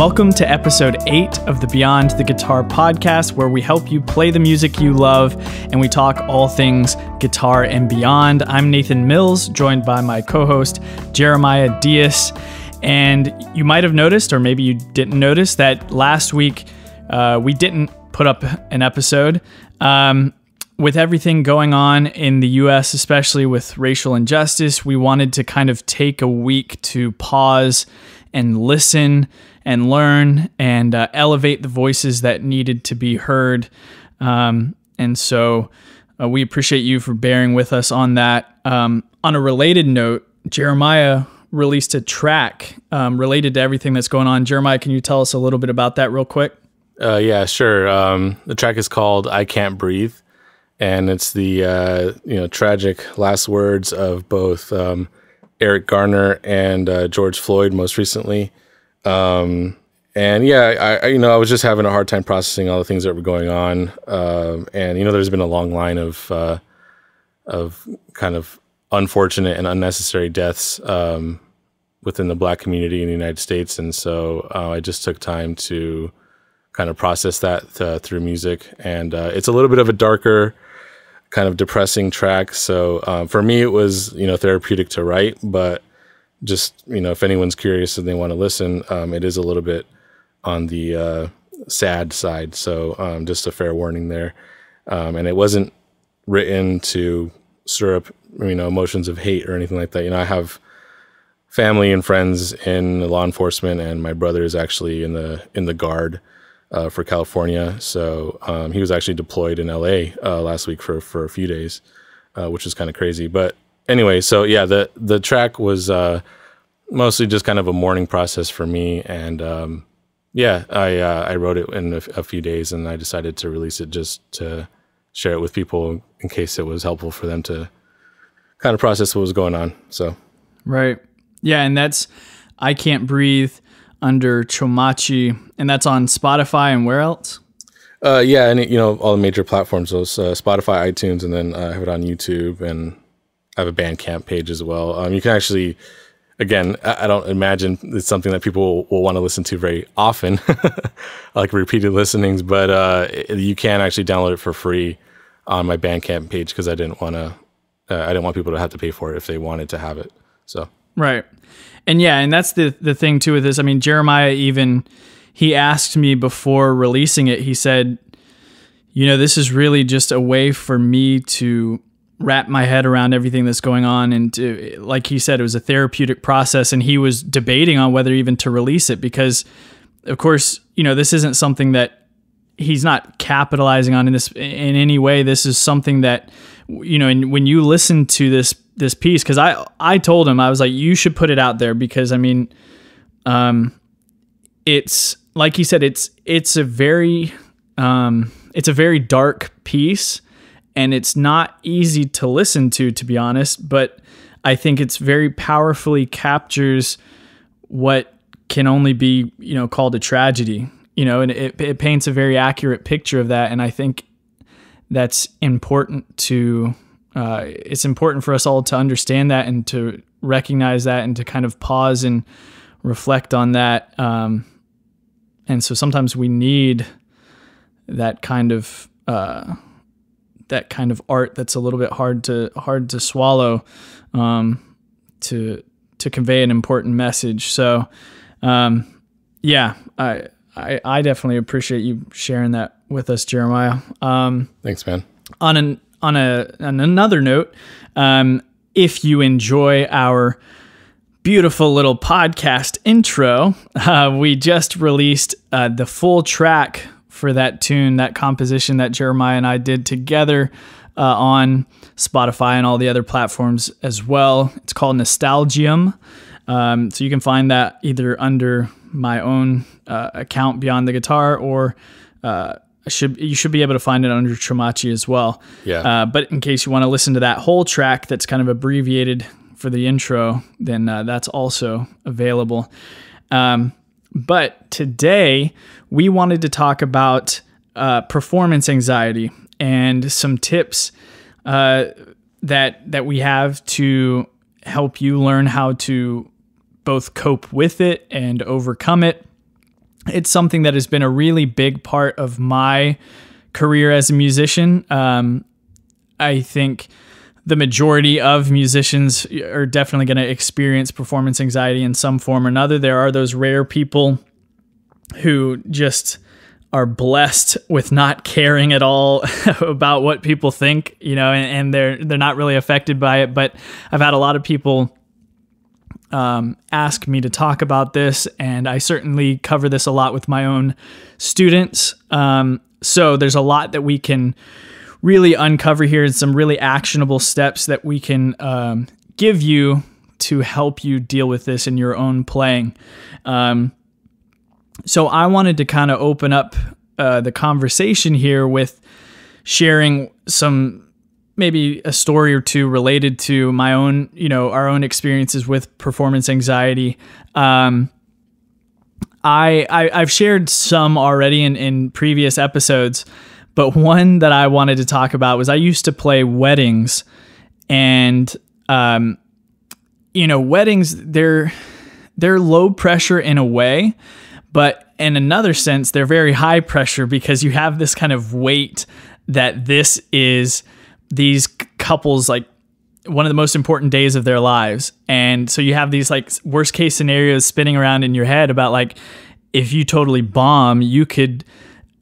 Welcome to episode 8 of the Beyond the Guitar podcast, where we help you play the music you love and we talk all things guitar and beyond. I'm Nathan Mills, joined by my co-host Jeremiah Diaz. And you might have noticed, or maybe you didn't notice, that last week we didn't put up an episode. With everything going on in the U.S., especially with racial injustice, we wanted to kind of take a week to pause and listen and learn and elevate the voices that needed to be heard. And so we appreciate you for bearing with us on that. On a related note, Jeremiah released a track related to everything that's going on. Jeremiah, can you tell us a little bit about that real quick? Yeah, sure. The track is called I Can't Breathe, and it's the tragic last words of both Eric Garner and George Floyd most recently. I was just having a hard time processing all the things that were going on. There's been a long line of kind of unfortunate and unnecessary deaths within the Black community in the United States. And so I just took time to kind of process that through music. And it's a little bit of a darker, kind of depressing track. So for me, it was, therapeutic to write, but just, if anyone's curious and they want to listen, it is a little bit on the sad side. So just a fair warning there. And it wasn't written to stir up, emotions of hate or anything like that. I have family and friends in law enforcement, and my brother is actually in the Guard for California. So he was actually deployed in LA last week for a few days, which is kind of crazy. But anyway, so yeah, the track was mostly just kind of a mourning process for me. And I wrote it in a few days, and I decided to release it just to share it with people in case it was helpful for them to kind of process what was going on. So right. Yeah, and that's I Can't Breathe under Chomachi, and that's on Spotify and where else? And all the major platforms, those Spotify, iTunes, and then I have it on YouTube, and I have a Bandcamp page as well. You can actually, again, I don't imagine it's something that people will want to listen to very often, like repeated listenings, but you can actually download it for free on my Bandcamp page because I didn't want people to have to pay for it if they wanted to have it. So right. And that's the thing too with this. I mean, Jeremiah he asked me before releasing it, he said, this is really just a way for me to wrap my head around everything that's going on. And to, like he said, it was a therapeutic process, and he was debating on whether even to release it because, of course, this isn't something that he's not capitalizing on in any way. This is something that, and when you listen to this piece, because I told him, I was like, you should put it out there because, it's like he said, it's a very dark piece, and it's not easy to listen to be honest, but I think it's very powerfully captures what can only be, called a tragedy, and it paints a very accurate picture of that. And I think that's important to, it's important for us all to understand that and to recognize that and to kind of pause and reflect on that. And so sometimes we need that kind of art that's a little bit hard to swallow, to convey an important message. So, I definitely appreciate you sharing that with us, Jeremiah. Thanks, man. On another note, if you enjoy our beautiful little podcast intro, we just released the full track for that tune, that composition that Jeremiah and I did together on Spotify and all the other platforms as well. It's called Nostalgium. So you can find that either under my own account, Beyond the Guitar, or you should be able to find it under Chomachi as well. Yeah. But in case you want to listen to that whole track that's kind of abbreviated for the intro, then that's also available. But today we wanted to talk about performance anxiety and some tips that we have to help you learn how to both cope with it and overcome it. it's something that has been a really big part of my career as a musician. I think the majority of musicians are definitely going to experience performance anxiety in some form or another. There are those rare people who just are blessed with not caring at all about what people think, and they're not really affected by it. But I've had a lot of people ask me to talk about this, and I certainly cover this a lot with my own students. So there's a lot that we can really uncover here, and some really actionable steps that we can give you to help you deal with this in your own playing. So I wanted to kind of open up the conversation here with sharing maybe a story or two related to my own, our own experiences with performance anxiety. I've shared some already in previous episodes, but one that I wanted to talk about was I used to play weddings, and weddings, they're low pressure in a way, but in another sense, they're very high pressure because you have this kind of weight that this is these couples, like, one of the most important days of their lives. And so you have these like worst case scenarios spinning around in your head about like, if you totally bomb, you could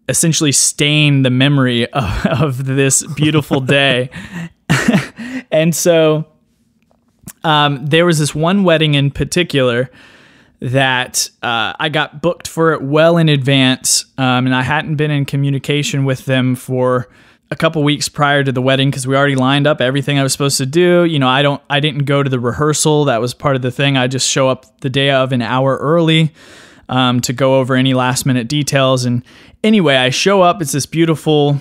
essentially stain the memory of this beautiful day. And so there was this one wedding in particular that I got booked for it well in advance, and I hadn't been in communication with them for a couple weeks prior to the wedding because we already lined up everything I was supposed to do. I didn't go to the rehearsal. That was part of the thing. I just show up the day of an hour early to go over any last minute details. And anyway, I show up. It's this beautiful,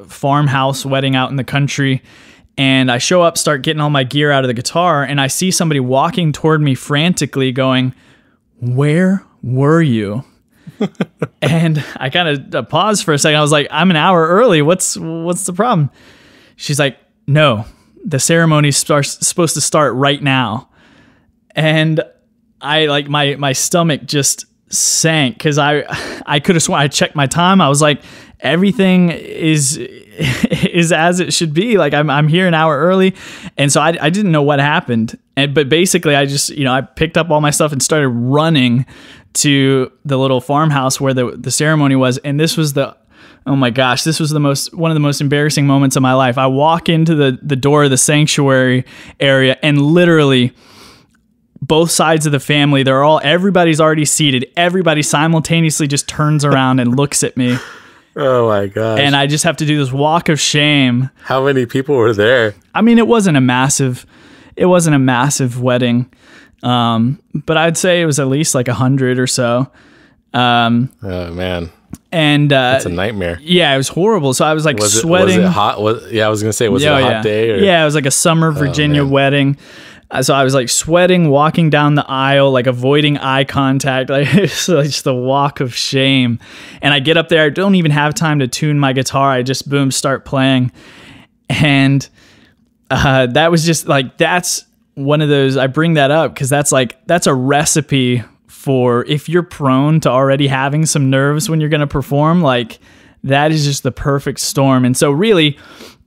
farmhouse wedding out in the country. And I show up, start getting all my gear out of the guitar, and I see somebody walking toward me frantically going, "Where were you?" And I kind of paused for a second. I was like, "I'm an hour early. What's the problem?" She's like, "No, the ceremony's supposed to start right now." And I like my stomach just sank because I could have sworn I checked my time. I was like, everything is as it should be. Like I'm here an hour early. And so I didn't know what happened. But basically I just, I picked up all my stuff and started running to the little farmhouse where the ceremony was. And this was oh my gosh, this was one of the most embarrassing moments of my life. I walk into the door of the sanctuary area, and literally both sides of the family, everybody's already seated. Everybody simultaneously just turns around and looks at me. Oh my gosh. And I just have to do this walk of shame. How many people were there? I mean, it wasn't a massive wedding. But I'd say it was at least like 100 or so. Oh man. And it's a nightmare. Yeah, it was horrible. So I was like sweating. Was it hot? I was gonna say, was it a hot day? Or? Yeah, it was like a summer Virginia wedding. So I was like sweating, walking down the aisle, like avoiding eye contact, like it's just the walk of shame. And I get up there, I don't even have time to tune my guitar. I just start playing. And that was just like, that's one of those, I bring that up because that's a recipe for if you're prone to already having some nerves when you're going to perform, like that is just the perfect storm. And so really,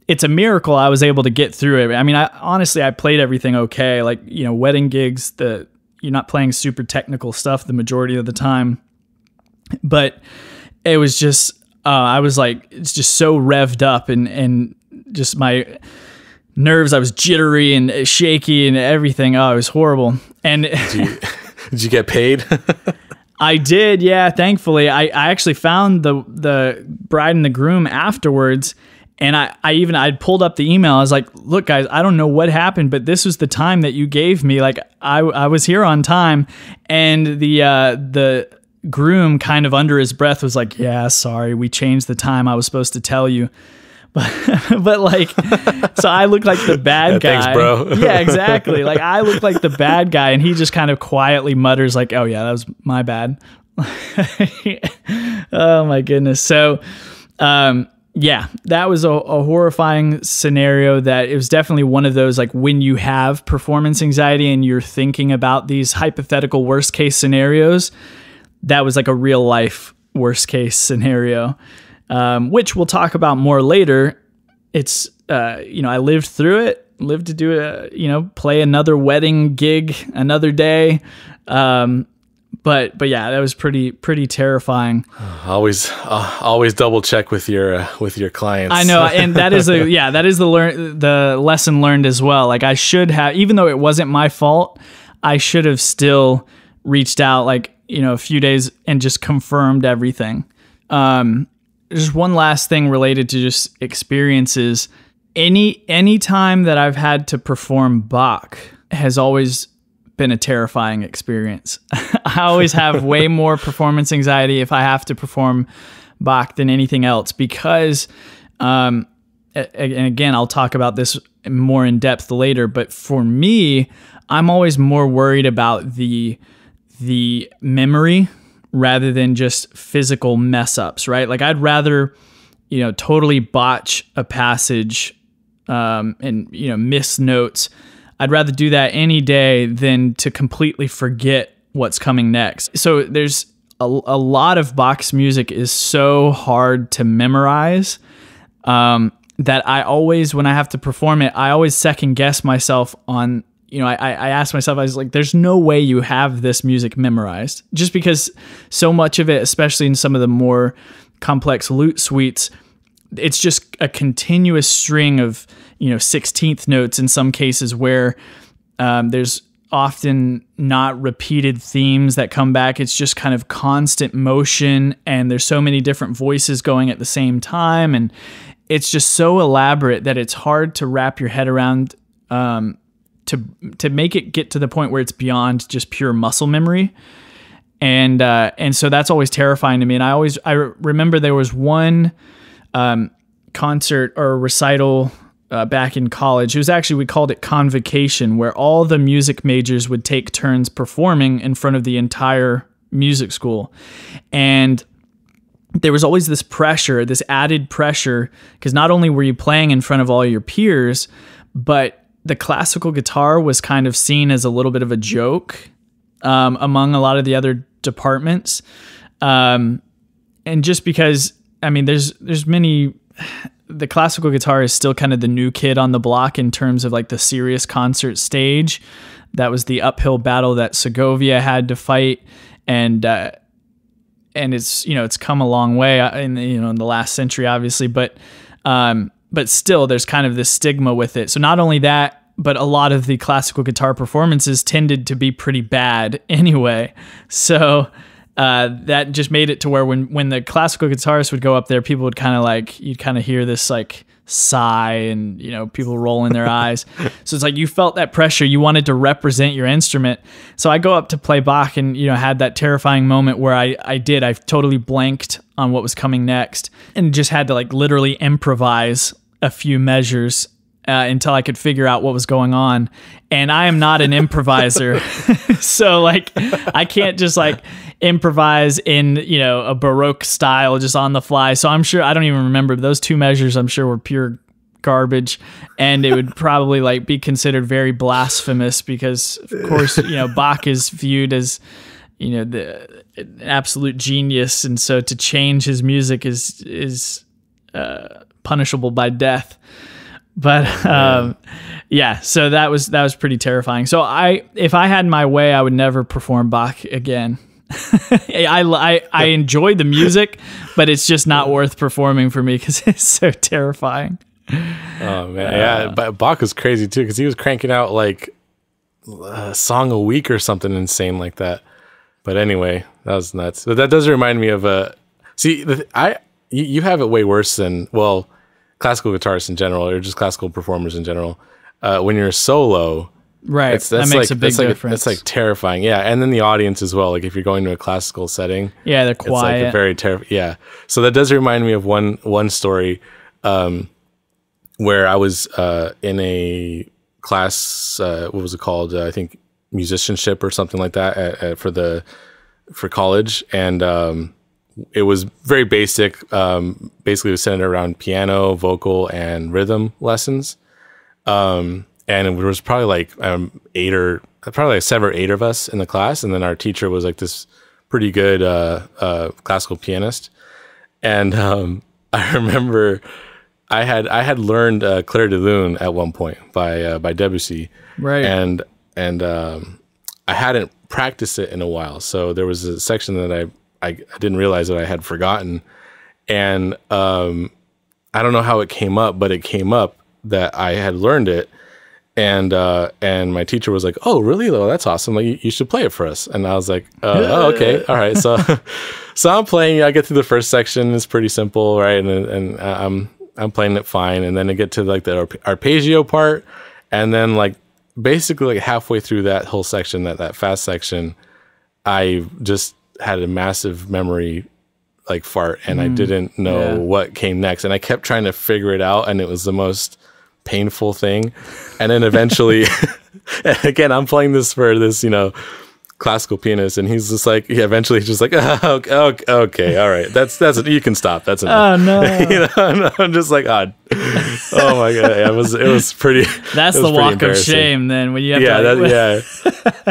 it's a miracle I was able to get through it. I mean, I played everything okay. Like, wedding gigs, you're not playing super technical stuff the majority of the time. But it was just, I was like, it's just so revved up and just my nerves, I was jittery and shaky and everything. Oh, it was horrible. And did you get paid? I did, yeah, thankfully. I actually found the bride and the groom afterwards. And I'd pulled up the email. I was like, look, guys, I don't know what happened, but this was the time that you gave me. Like I was here on time. And the groom kind of under his breath was like, yeah, sorry, we changed the time I was supposed to tell you. But like, so I look like the bad guy. Thanks, bro. Yeah, exactly. Like I look like the bad guy, and he just kind of quietly mutters like, oh yeah, that was my bad. Oh my goodness. So, yeah, that was a horrifying scenario. That it was definitely one of those, like when you have performance anxiety and you're thinking about these hypothetical worst case scenarios, that was like a real life worst case scenario, which we'll talk about more later. It's, I lived through it, lived to do play another wedding gig another day. But yeah, that was pretty terrifying. Always double check with your clients. I know, and that is the lesson learned as well. Like I should have, even though it wasn't my fault, I should have still reached out a few days and just confirmed everything. Just one last thing related to just experiences. Any time that I've had to perform Bach has always been a terrifying experience. I always have way more performance anxiety if I have to perform Bach than anything else because, and again, I'll talk about this more in depth later, but for me, I'm always more worried about the memory rather than just physical mess ups, right? Like I'd rather, totally botch a passage, and, miss notes. I'd rather do that any day than to completely forget what's coming next. So there's a lot of Bach's music is so hard to memorize, that I always, when I have to perform it, I always second guess myself on, I asked myself, I was like, there's no way you have this music memorized, just because so much of it, especially in some of the more complex lute suites, it's just a continuous string of, 16th notes in some cases where there's often not repeated themes that come back. It's just kind of constant motion, and there's so many different voices going at the same time. And it's just so elaborate that it's hard to wrap your head around, to make it get to the point where it's beyond just pure muscle memory. And so that's always terrifying to me. And I remember there was one concert or recital back in college. It was actually, we called it convocation, where all the music majors would take turns performing in front of the entire music school. And there was always this pressure, this added pressure, because not only were you playing in front of all your peers, but the classical guitar was kind of seen as a little bit of a joke among a lot of the other departments. And just because, there's many... The classical guitar is still kind of the new kid on the block in terms of like the serious concert stage. That was the uphill battle that Segovia had to fight, and it's it's come a long way in the last century, obviously, but still there's kind of this stigma with it. So not only that, but a lot of the classical guitar performances tended to be pretty bad anyway. So that just made it to where when the classical guitarist would go up there, people would you'd kind of hear this like sigh and, people rolling their eyes. So it's like you felt that pressure. You wanted to represent your instrument. So I go up to play Bach and, had that terrifying moment where I totally blanked on what was coming next and just had to like literally improvise a few measures until I could figure out what was going on. And I am not an improviser. So like, I can't just like improvise in, a Baroque style just on the fly. So I'm sure, I don't even remember, those two measures I'm sure were pure garbage, and it would probably like be considered very blasphemous because of course, Bach is viewed as, the absolute genius. And so to change his music is punishable by death. But so that was pretty terrifying. So if I had my way, I would never perform Bach again. I enjoy the music, but it's just not worth performing for me because it's so terrifying. Oh man, yeah. But Bach was crazy too because he was cranking out like a song a week or something insane like that. But anyway, that was nuts. But that does remind me of you have it way worse than classical guitarists in general, or just classical performers in general. When you're solo, right? That makes a big difference. That's like terrifying, yeah. And then the audience as well. Like if you're going to a classical setting, yeah, they're quiet. It's like a very terrifying, yeah. So that does remind me of one story where I was in a class. What was it called? I think musicianship or something like that for college, and it was very basic. Basically, it was centered around piano, vocal, and rhythm lessons. And it was probably like 7 or 8 of us in the class. And then our teacher was like this pretty good classical pianist, and I remember I had learned Clair de Lune at one point by Debussy, right? And I hadn't practiced it in a while, so there was a section that I didn't realize that I had forgotten, and I don't know how it came up, but it came up that I had learned it. And my teacher was like, "Oh, really? Well, that's awesome. Like, you should play it for us." And I was like, "Oh, okay, all right." So, so I'm playing. I get through the first section. It's pretty simple, right? And I'm playing it fine. And then I get to like the arpeggio part, and then like basically like halfway through that whole section, that fast section, I just had a massive memory like fart, and I didn't know what came next, and I kept trying to figure it out, and it was the most painful thing. And then eventually, again, I'm playing this for this, classical pianist, and he's just like, eventually he's just like, okay, all right, that's you can stop. That's enough. Oh no, and I'm just like, oh my god, it was pretty. That's the walk of shame then when you have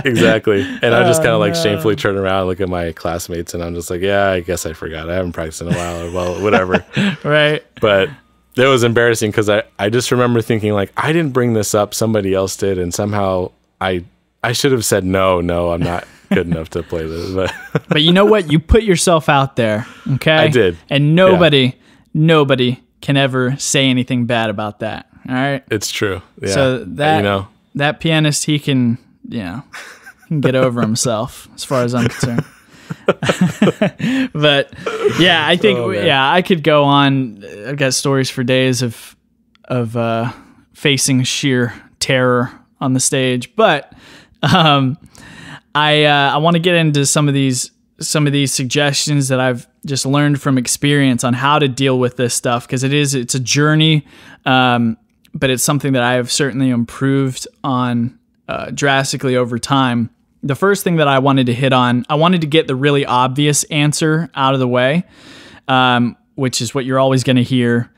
exactly. And I just kind of like shamefully turn around and look at my classmates, and I'm just like, yeah, I guess I forgot. I haven't practiced in a while, or well, whatever. Right. But it was embarrassing because I just remember thinking like, I didn't bring this up, somebody else did, and somehow I should have said no, I'm not good enough to play this. But you know what? You put yourself out there, okay? I did. And nobody can ever say anything bad about that, all right? It's true. Yeah. So that pianist, he can get over himself as far as I'm concerned. But yeah, I think I could go on. I've got stories for days of facing sheer terror on the stage, but I want to get into some of these suggestions that I've just learned from experience on how to deal with this stuff, because it's a journey, but it's something that I have certainly improved on drastically over time. The first thing that I wanted to hit on, I wanted to get the really obvious answer out of the way, which is what you're always going to hear.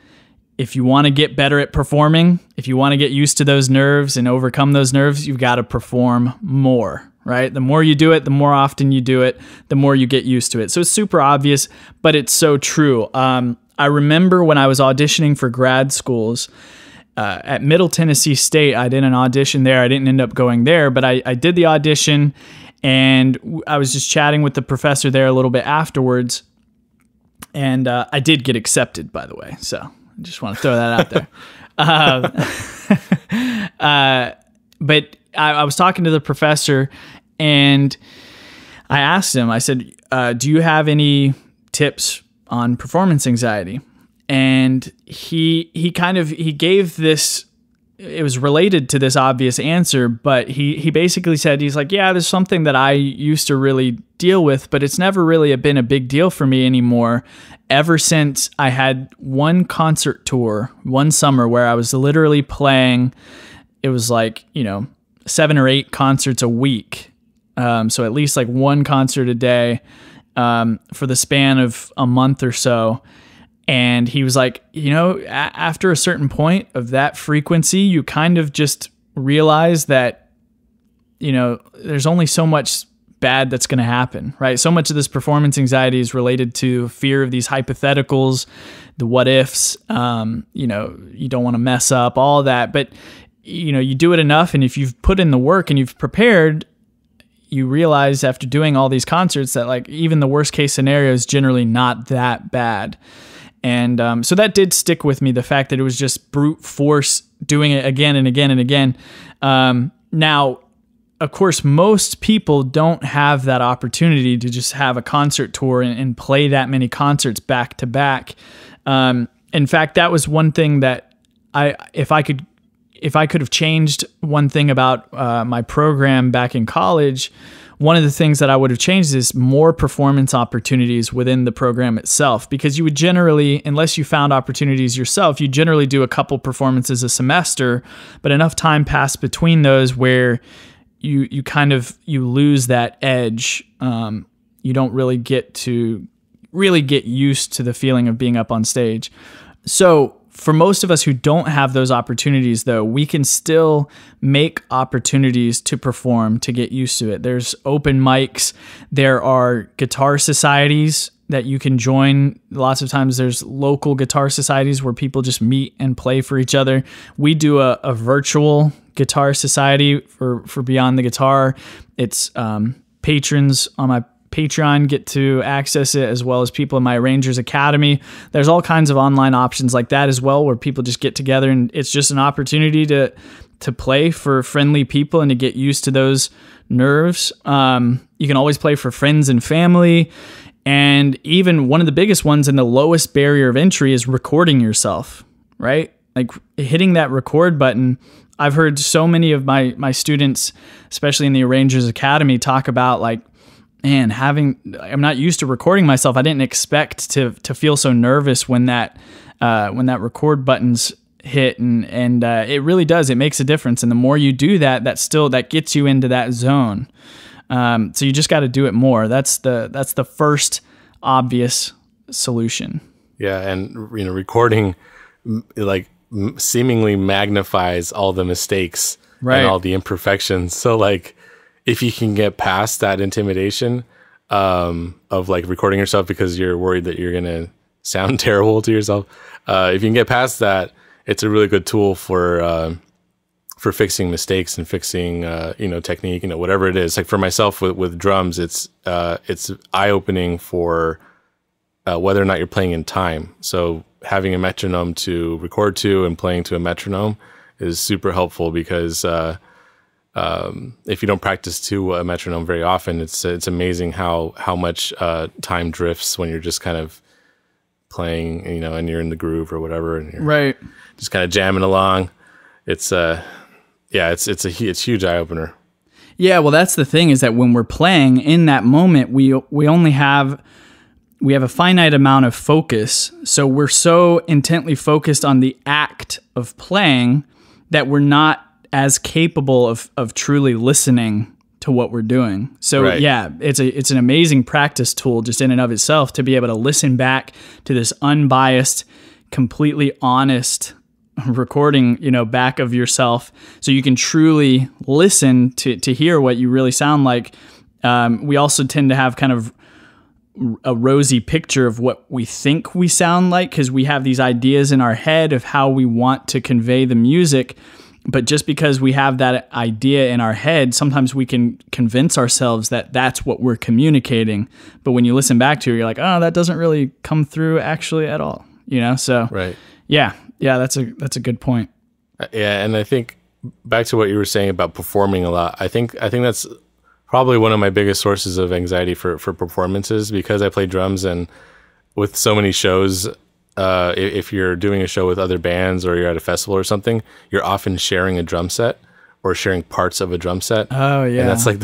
If you want to get better at performing, if you want to get used to those nerves and overcome those nerves, you've got to perform more, right? The more you do it, the more often you do it, the more you get used to it. So it's super obvious, but it's so true. I remember when I was auditioning for grad schools, at Middle Tennessee State, I did an audition there. I didn't end up going there, but I did the audition, and I was just chatting with the professor there a little bit afterwards, and I did get accepted, by the way. So I just want to throw that out there. But I was talking to the professor, and I asked him, I said, do you have any tips on performance anxiety? And he gave this, it was related to this obvious answer, but he basically said, he's like, yeah, there's something that I used to really deal with, but it's never really been a big deal for me anymore. Ever since I had one concert tour, one summer where I was literally playing, it was like, 7 or 8 concerts a week. So at least like one concert a day, for the span of a month or so. And he was like, after a certain point of that frequency, you kind of just realize that, there's only so much bad that's going to happen, right? So much of this performance anxiety is related to fear of these hypotheticals, the what ifs, you don't want to mess up, all that. But, you do it enough, and if you've put in the work and you've prepared, you realize after doing all these concerts that like even the worst case scenario is generally not that bad. And so that did stick with me, the fact that it was just brute force doing it again and again and again. Now, of course, most people don't have that opportunity to just have a concert tour and play that many concerts back to back. In fact, that was one thing that if I could have changed one thing about my program back in college, one of the things that I would have changed is more performance opportunities within the program itself, because you would generally, unless you found opportunities yourself, you generally do a couple performances a semester, but enough time passed between those where you lose that edge. You don't really get used to the feeling of being up on stage. So For most of us who don't have those opportunities, though, we can still make opportunities to perform, to get used to it. There's open mics. There are guitar societies that you can join. Lots of times there's local guitar societies where people just meet and play for each other. We do a virtual guitar society for Beyond the Guitar. It's patrons on my Patreon get to access it, as well as people in my Arrangers Academy. There's all kinds of online options like that as well, where people just get together, and it's just an opportunity to play for friendly people and to get used to those nerves. You can always play for friends and family. And even one of the biggest ones and the lowest barrier of entry is recording yourself, right? Like hitting that record button. I've heard so many of my students, especially in the Arrangers Academy, talk about like, man, I'm not used to recording myself. I didn't expect to feel so nervous when that record button's hit, and it really does. It makes a difference. And the more you do that, that gets you into that zone. So you just got to do it more. That's the first obvious solution. Yeah, and recording like seemingly magnifies all the mistakes and all the imperfections. So like, if you can get past that intimidation of like recording yourself because you're worried that you're gonna sound terrible to yourself, if you can get past that, it's a really good tool for fixing mistakes and fixing technique, whatever it is. Like for myself with drums, it's eye-opening for whether or not you're playing in time. So having a metronome to record to and playing to a metronome is super helpful, because if you don't practice to a metronome very often, it's amazing how much time drifts when you're just kind of playing, and you're in the groove or whatever, and you're just kind of jamming along. It's huge eye opener. Yeah, well, that's the thing, is that when we're playing in that moment, we only have a finite amount of focus. So we're so intently focused on the act of playing that we're not as capable of truly listening to what we're doing. So yeah, it's an amazing practice tool just in and of itself, to be able to listen back to this unbiased, completely honest recording, back of yourself, so you can truly listen to hear what you really sound like. We also tend to have kind of a rosy picture of what we think we sound like, because we have these ideas in our head of how we want to convey the music. But just because we have that idea in our head, sometimes we can convince ourselves that that's what we're communicating. But when you listen back to it, you're like, oh, that doesn't really come through actually at all. So yeah, that's a good point. Yeah, and I think back to what you were saying about performing a lot, I think that's probably one of my biggest sources of anxiety for performances, because I play drums, and with so many shows, if you're doing a show with other bands or you're at a festival or something, you're often sharing a drum set or sharing parts of a drum set. Oh yeah. And that's like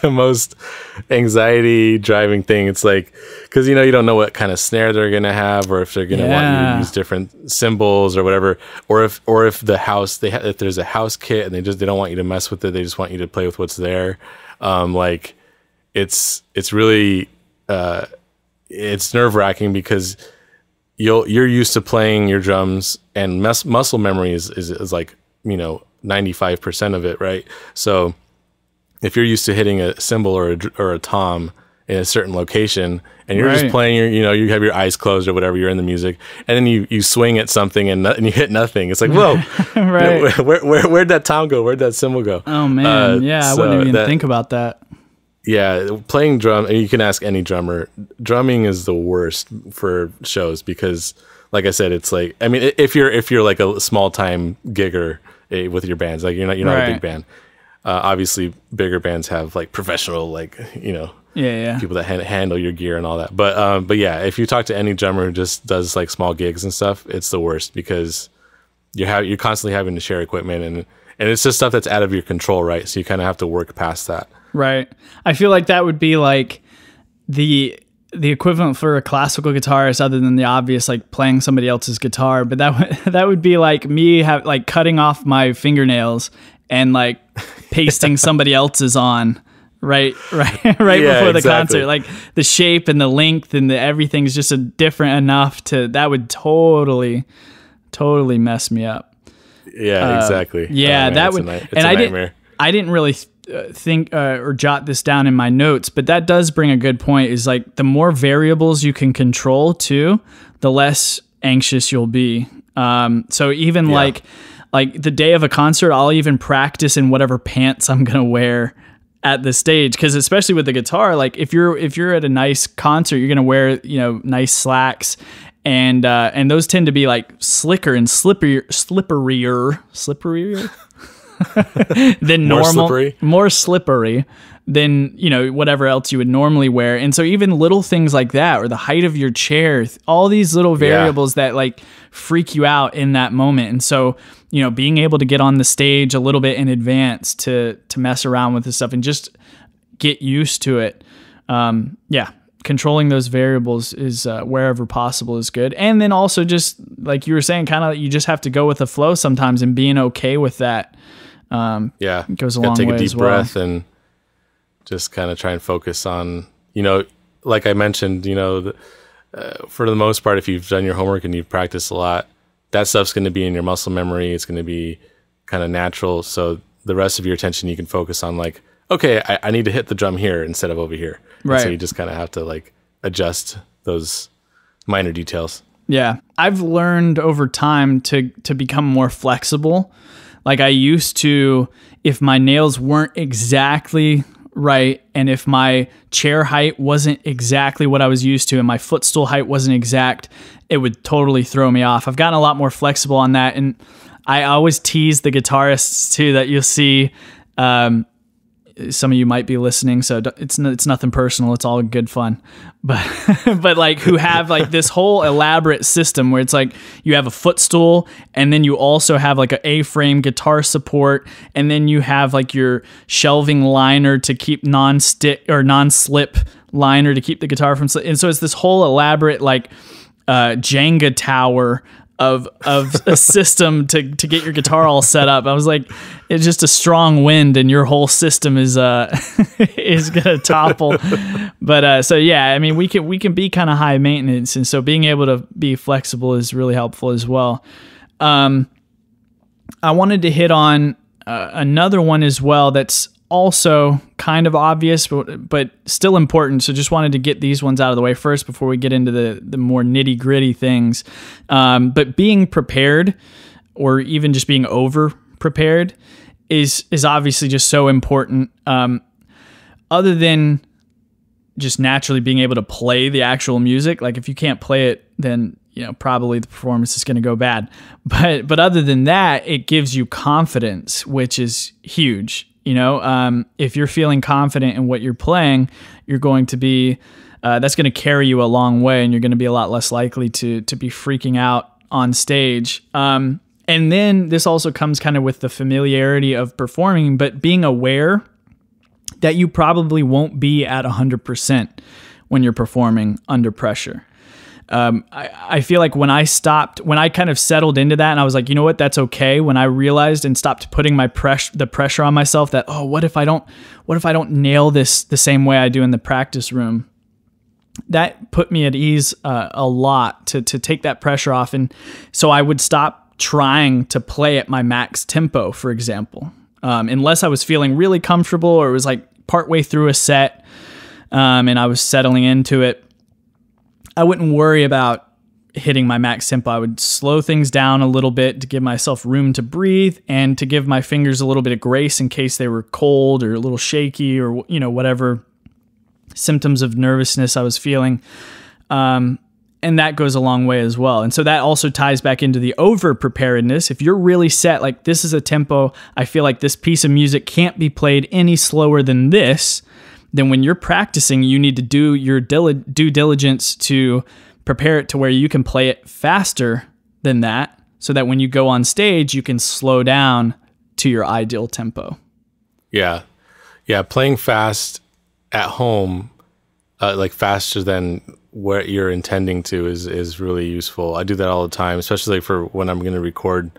the most anxiety driving thing. It's like, cause you don't know what kind of snare they're going to have, or if they're going to want you to use different cymbals or whatever. Or if if there's a house kit and they don't want you to mess with it. They just want you to play with what's there. It's really, it's nerve wracking, because you're used to playing your drums, and muscle memory is like 95% of it, right? So if you're used to hitting a cymbal or a tom in a certain location, and you're just playing you have your eyes closed or whatever, you're in the music, and then you swing at something and you hit nothing. It's like, whoa, where'd that tom go? Where'd that cymbal go? Oh man, I wouldn't even think about that. Yeah, playing drum, and you can ask any drummer, drumming is the worst for shows, because like I said, it's like, I mean, if you're like a small time gigger with your bands, like you're not a big band. Obviously bigger bands have like professional, like, people that handle your gear and all that. But yeah, if you talk to any drummer who just does like small gigs and stuff, it's the worst, because you're constantly having to share equipment, and it's just stuff that's out of your control, right? So you kind of have to work past that. Right. I feel like that would be like the equivalent for a classical guitarist, other than the obvious, like playing somebody else's guitar. But that would be like me like cutting off my fingernails and like pasting somebody else's on right before the concert. Like the shape and the length and everything's just different enough that would totally totally mess me up. Yeah, exactly. Yeah, man, that would, it's and a nightmare. I didn't really think or jot this down in my notes, but that does bring a good point. Is like the more variables you can control too, the less anxious you'll be. So even like the day of a concert, I'll even practice in whatever pants I'm gonna wear at the stage, because especially with the guitar, like if you're at a nice concert, you're gonna wear nice slacks, and those tend to be like slicker and slipperier than normal, more slippery than whatever else you would normally wear. And so even little things like that, or the height of your chair, all these little variables that like freak you out in that moment. And so being able to get on the stage a little bit in advance to mess around with this stuff and just get used to it. Controlling those variables is wherever possible is good. And then also just like you were saying, kind of you just have to go with the flow sometimes, and being okay with that. It goes a long way as well. Take a deep breath and just kind of try and focus on, like I mentioned, for the most part, if you've done your homework and you've practiced a lot, that stuff's going to be in your muscle memory. It's going to be kind of natural. So the rest of your attention, you can focus on like, okay, I need to hit the drum here instead of over here. Right. And so you just kind of have to like adjust those minor details. Yeah. I've learned over time to become more flexible. Like I used to, if my nails weren't exactly right, and if my chair height wasn't exactly what I was used to, and my footstool height wasn't exact, it would totally throw me off. I've gotten a lot more flexible on that, and I always tease the guitarists too that you'll see. Some of you might be listening, so it's nothing personal. It's all good fun, but like who have like this whole elaborate system where it's like you have a footstool, and then you also have like a A-frame guitar support, and then you have like your shelving liner to keep non-stick or non-slip liner to keep the guitar from slip. And so it's this whole elaborate like Jenga tower of a system to get your guitar all set up. I was like, it's just a strong wind and your whole system is gonna topple. But so yeah, I mean we can be kind of high maintenance, and so being able to be flexible is really helpful as well. I wanted to hit on another one as well that's also kind of obvious, but still important. So just wanted to get these ones out of the way first before we get into the more nitty gritty things. But being prepared, or even just being over prepared, is obviously just so important. Other than just naturally being able to play the actual music, like if you can't play it, then probably the performance is going to go bad. But other than that, it gives you confidence, which is huge. If you're feeling confident in what you're playing, you're going to be, that's going to carry you a long way, and you're going to be a lot less likely to be freaking out on stage. And then this also comes kind of with the familiarity of performing, but being aware that you probably won't be at 100% when you're performing under pressure. I feel like when I kind of settled into that, and I was like, you know what, that's okay. When I realized and stopped putting the pressure on myself that, oh, what if I don't nail this the same way I do in the practice room? That put me at ease a lot to take that pressure off. And so I would stop trying to play at my max tempo, for example, unless I was feeling really comfortable, or it was like partway through a set and I was settling into it. I wouldn't worry about hitting my max tempo. I would slow things down a little bit to give myself room to breathe, and to give my fingers a little bit of grace in case they were cold or a little shaky, or whatever symptoms of nervousness I was feeling. And that goes a long way as well. And so that also ties back into the over preparedness. If you're really set, like this is a tempo, I feel like this piece of music can't be played any slower than this, then when you're practicing, you need to do your due diligence to prepare it to where you can play it faster than that, so that when you go on stage, you can slow down to your ideal tempo. Yeah. Playing fast at home, like faster than what you're intending to, is really useful. I do that all the time, especially for when I'm going to record.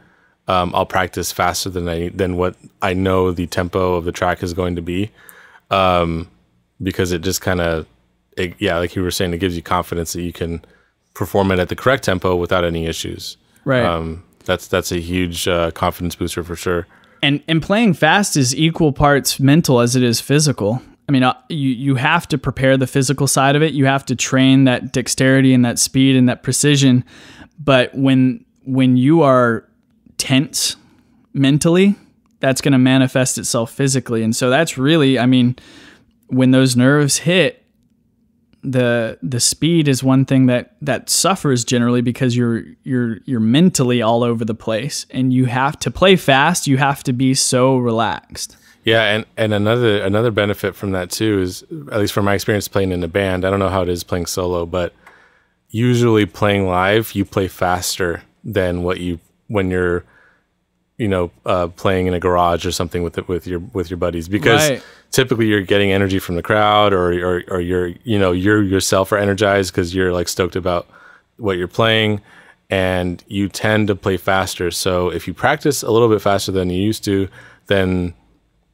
I'll practice faster than what I know the tempo of the track is going to be. Because it just kind of, like you were saying, it gives you confidence that you can perform it at the correct tempo without any issues. Right. That's a huge confidence booster for sure. And playing fast is equal parts mental as it is physical. I mean, you have to prepare the physical side of it. You have to train that dexterity and that speed and that precision. But when you are tense mentally, that's going to manifest itself physically. And so that's really, I mean, when those nerves hit, the speed is one thing that suffers generally because you're mentally all over the place, and you have to play fast. You have to be so relaxed. Yeah, and another benefit from that too is, at least from my experience playing in a band, I don't know how it is playing solo, but usually playing live, you play faster than when you're playing in a garage or something with your buddies, because right. Typically you're getting energy from the crowd, or you're yourself are energized because you're like stoked about what you're playing, and you tend to play faster. So if you practice a little bit faster than you used to, then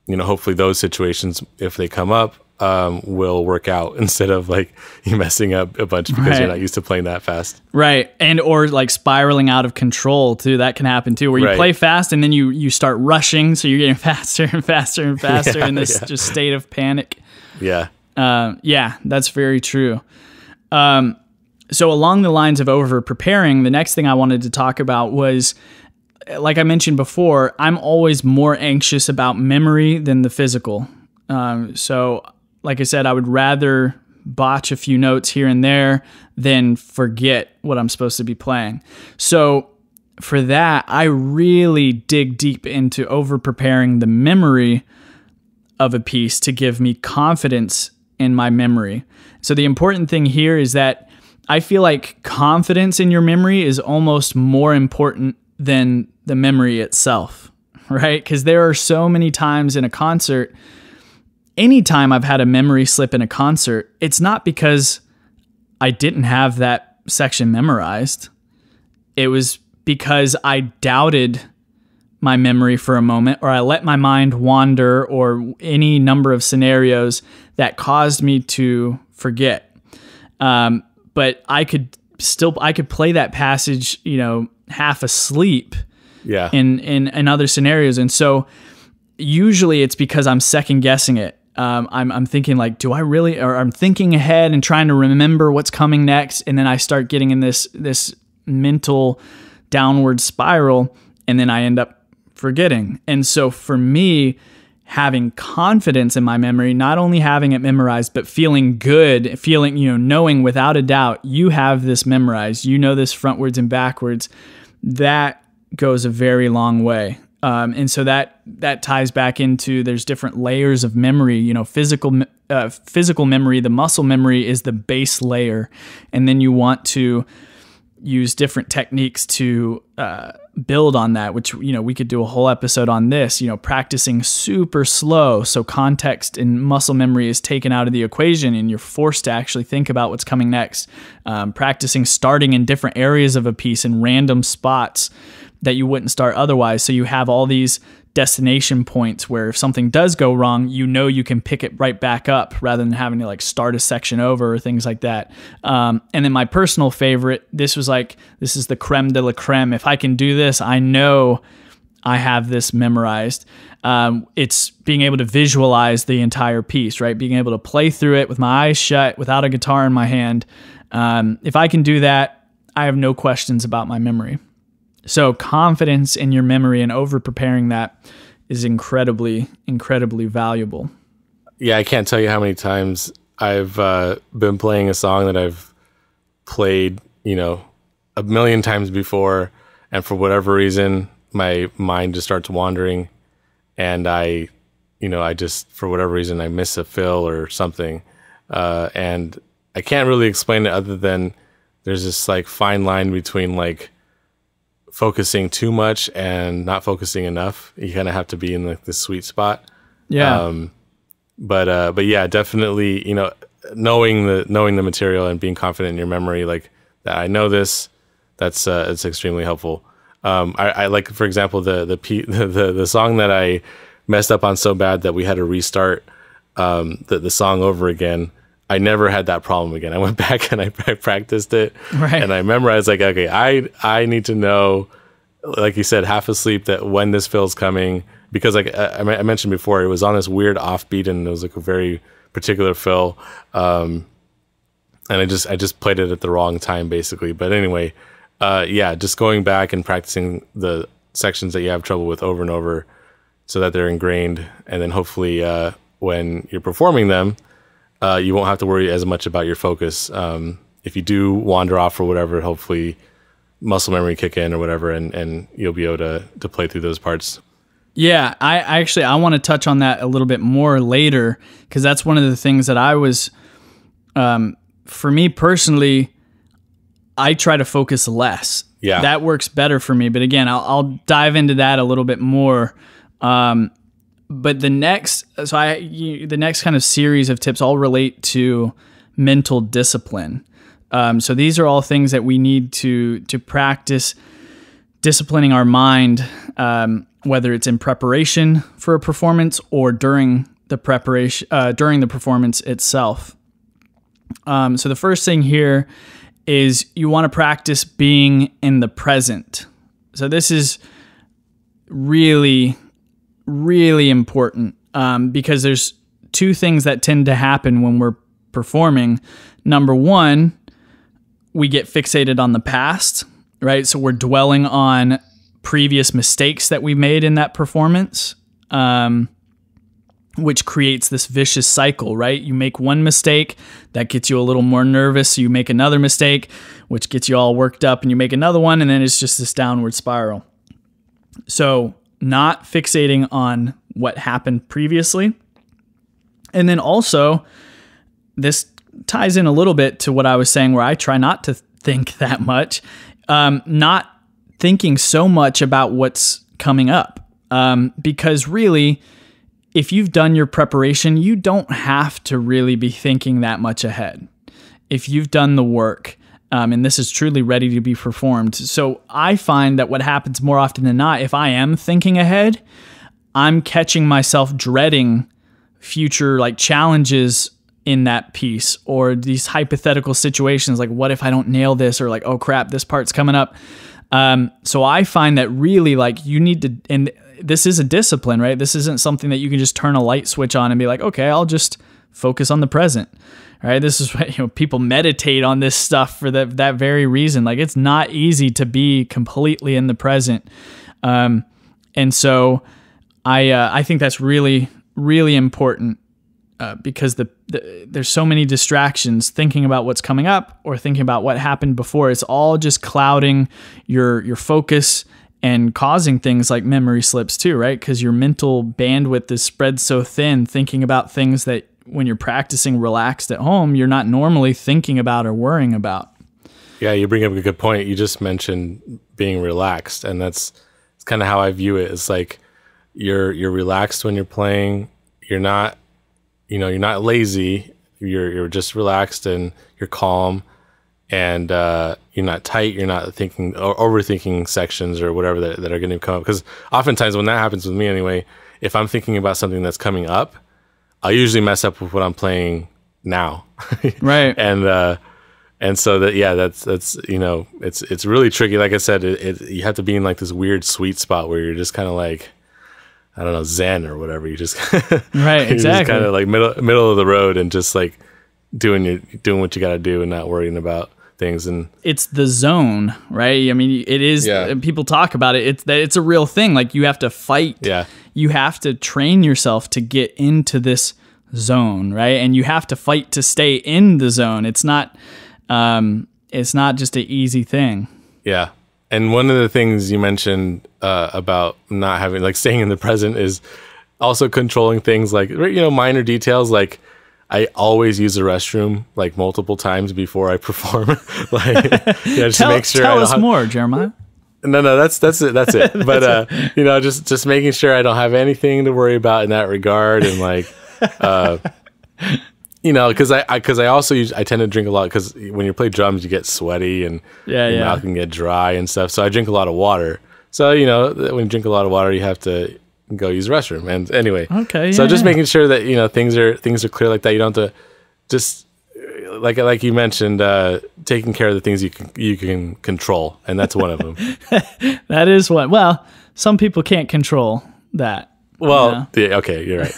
hopefully those situations, if they come up, will work out instead of like you messing up a bunch because right. you're not used to playing that fast. Right. And or like spiraling out of control too. That can happen too, where you right. play fast and then you start rushing, so you're getting faster and faster and faster in this just state of panic. Yeah. Yeah, that's very true. So along the lines of over preparing, the next thing I wanted to talk about was, like I mentioned before, I'm always more anxious about memory than the physical. So like I said, I would rather botch a few notes here and there than forget what I'm supposed to be playing. So for that, I really dig deep into over preparing the memory of a piece to give me confidence in my memory. So the important thing here is that I feel like confidence in your memory is almost more important than the memory itself, right? Because there are so many times in a concert, anytime I've had a memory slip in a concert, it's not because I didn't have that section memorized. It was because I doubted my memory for a moment, or I let my mind wander, or any number of scenarios that caused me to forget. But I could play that passage, half asleep. Yeah. In other scenarios. And so usually it's because I'm second guessing it. I'm thinking like, do I really, or I'm thinking ahead and trying to remember what's coming next. And then I start getting in this mental downward spiral, and then I end up forgetting. And so for me, having confidence in my memory, not only having it memorized, but feeling good, knowing without a doubt, you have this memorized, this frontwards and backwards, that goes a very long way. And so that ties back into, there's different layers of memory, physical memory. The muscle memory is the base layer. And then you want to use different techniques to build on that, which, we could do a whole episode on this, practicing super slow. So context and muscle memory is taken out of the equation, and you're forced to actually think about what's coming next. Practicing starting in different areas of a piece in random spots that you wouldn't start otherwise. So you have all these destination points where if something does go wrong, you can pick it right back up rather than having to like start a section over or things like that. And then my personal favorite, this is the creme de la creme. If I can do this, I know I have this memorized. It's being able to visualize the entire piece, right? Being able to play through it with my eyes shut without a guitar in my hand. If I can do that, I have no questions about my memory. So confidence in your memory and over preparing that is incredibly, incredibly valuable. Yeah, I can't tell you how many times I've been playing a song that I've played, a million times before, and for whatever reason, my mind just starts wandering, and I just, for whatever reason, I miss a fill or something, and I can't really explain it other than there's this like fine line between like focusing too much and not focusing enough. You kind of have to be in like this sweet spot. Yeah. But yeah, definitely, knowing the material and being confident in your memory, like that I know this, it's extremely helpful. I like, for example, the song that I messed up on so bad that we had to restart the song over again. I never had that problem again. I went back and I practiced it, right. and I memorized like, okay, I need to know, like you said, half asleep, that when this fill's coming, because like I mentioned before, it was on this weird offbeat and it was like a very particular fill, and I just played it at the wrong time basically. But anyway, just going back and practicing the sections that you have trouble with over and over, so that they're ingrained, and then hopefully when you're performing them, you won't have to worry as much about your focus. If you do wander off or whatever, hopefully muscle memory kick in or whatever, and you'll be able to play through those parts. Yeah, I want to touch on that a little bit more later, because that's one of the things that I was, for me personally, I try to focus less. Yeah. That works better for me. But again, I'll dive into that a little bit more. But the next kind of series of tips all relate to mental discipline. So these are all things that we need to practice disciplining our mind, whether it's in preparation for a performance or during the performance itself. So the first thing here is you want to practice being in the present. So this is really, really important, because there's two things that tend to happen when we're performing. Number one, we get fixated on the past, right? So we're dwelling on previous mistakes that we made in that performance, which creates this vicious cycle, right? You make one mistake, that gets you a little more nervous. So you make another mistake, which gets you all worked up, and you make another one, and then it's just this downward spiral. So not fixating on what happened previously. And then also, this ties in a little bit to what I was saying, where I try not to think that much, not thinking so much about what's coming up. Because really, if you've done your preparation, you don't have to really be thinking that much ahead. If you've done the work, and this is truly ready to be performed. So I find that what happens more often than not, if I am thinking ahead, I'm catching myself dreading future like challenges in that piece, or these hypothetical situations like, what if I don't nail this, or like, oh crap, this part's coming up. So I find that really, like, you need to, and this is a discipline, right? This isn't something that you can just turn a light switch on and be like, okay, I'll just focus on the present. Right? This is what, people meditate on this stuff for that very reason. Like, it's not easy to be completely in the present. And so I think that's really, really important, because there's so many distractions thinking about what's coming up or thinking about what happened before. It's all just clouding your focus and causing things like memory slips too, right? Because your mental bandwidth is spread so thin, thinking about things that when you're practicing relaxed at home, you're not normally thinking about or worrying about. Yeah, you bring up a good point. You just mentioned being relaxed, and it's kind of how I view it. It's like you're relaxed when you're playing. You're not lazy. You're just relaxed and you're calm, and you're not tight. You're not thinking or overthinking sections or whatever that are going to come up. Because oftentimes when that happens with me anyway, if I'm thinking about something that's coming up, I'll usually mess up with what I'm playing now. Right. And so that's it's really tricky. Like I said, you have to be in like this weird sweet spot where you're just kind of like, I don't know, Zen or whatever. You just right, exactly, kind of like middle of the road and just like doing what you got to do and not worrying about things. And it's the zone, right? I mean, it is. Yeah. People talk about it. It's a real thing. Like, you have to fight. Yeah. You have to train yourself to get into this zone, right? And you have to fight to stay in the zone. It's not just an easy thing. Yeah. And one of the things you mentioned about not having, like, staying in the present is also controlling things like, minor details. Like, I always use the restroom like multiple times before I perform. Like, just to make sure. Tell us more, Jeremiah. No, that's it. That's it. But just making sure I don't have anything to worry about in that regard, and like, because I also I tend to drink a lot, because when you play drums you get sweaty and your mouth can get dry and stuff. So I drink a lot of water. So when you drink a lot of water, you have to go use the restroom. And anyway, okay. So just making sure that things are clear like that. You don't have to just like you mentioned, taking care of the things you can control, and that's one of them. That is one. Well, some people can't control that. Well, yeah, okay, you're right.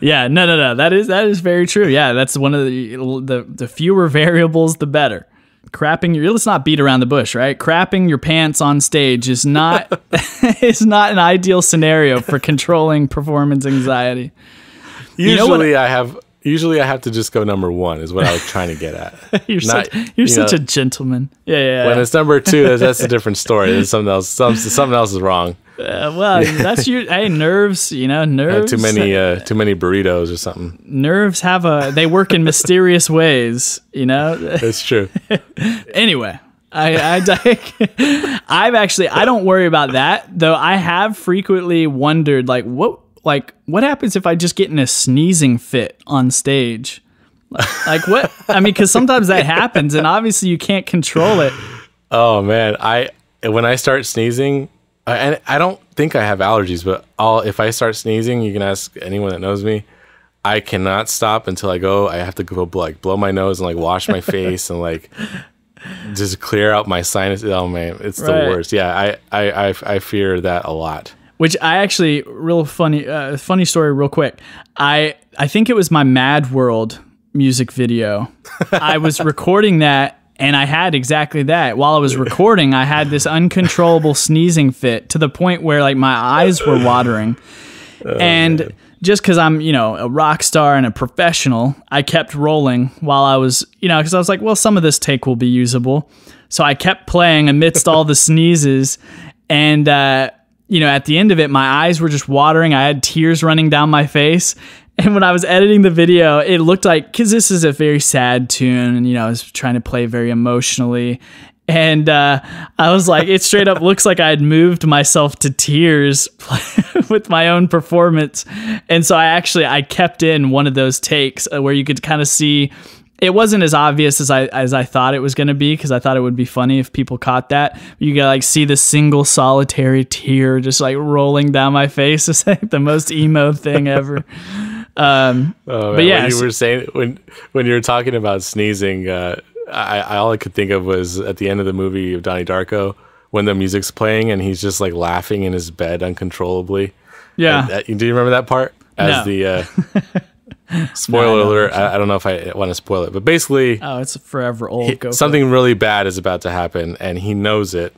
Yeah, no. That is very true. Yeah, that's one of the fewer variables, the better. Let's not beat around the bush, right? Crapping your pants on stage is not an ideal scenario for controlling performance anxiety. Usually I have to just go number one is what I was trying to get at. You're such a gentleman. Yeah. When it's number two, that's a different story. There's something else. Something else is wrong. Well, that's hey, nerves. Nerves. Too many burritos or something. Nerves they work in mysterious ways. That's true. Anyway, I don't worry about that, though. I have frequently wondered, what happens if I just get in a sneezing fit on stage? Like what? I mean, because sometimes that happens, and obviously you can't control it. Oh man, when I start sneezing. And I don't think I have allergies, but if I start sneezing, you can ask anyone that knows me. I cannot stop until I have to go blow my nose and wash my face and just clear out my sinuses. Oh man, it's the worst. Yeah, I fear that a lot. Which I actually funny story real quick. I think it was my Mad World music video. I was recording that. And I had exactly that. While I was recording, I had this uncontrollable sneezing fit to the point where my eyes were watering. Man. Just because I'm, a rock star and a professional, I kept rolling while I was, because I was like, well, some of this take will be usable. So I kept playing amidst all the sneezes. And, at the end of it, my eyes were just watering. I had tears running down my face. And when I was editing the video, it looked like, because this is a very sad tune, and I was trying to play very emotionally, and I was like, it straight up looks like I had moved myself to tears with my own performance. And so I kept in one of those takes where you could kind of see. It wasn't as obvious as I thought it was going to be, because I thought it would be funny if people caught that. You could see the single solitary tear just rolling down my face. It's the most emo thing ever. But yeah, when you were saying when you were talking about sneezing, all I could think of was at the end of the movie of Donnie Darko when the music's playing and he's just laughing in his bed uncontrollably. Yeah, do you remember that part? As no. The spoiler alert. I don't know if I want to spoil it, but basically, it's forever old. Something really bad is about to happen, and he knows it,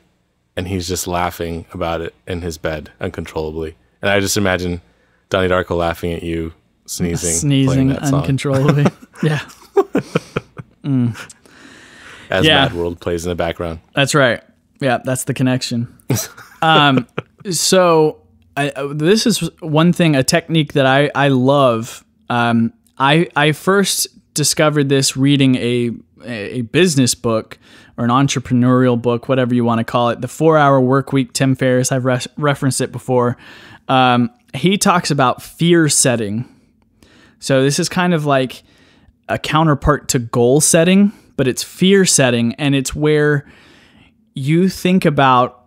and he's just laughing about it in his bed uncontrollably. And I just imagine Donnie Darko laughing at you. Sneezing uncontrollably. Yeah. As Mad World plays in the background. That's right. Yeah, that's the connection. So this is one thing, a technique that I love. I first discovered this reading a business book or an entrepreneurial book, whatever you want to call it. The 4-Hour Workweek, Tim Ferriss. I've referenced it before. He talks about fear setting. So this is kind of like a counterpart to goal setting, but it's fear setting, and it's where you think about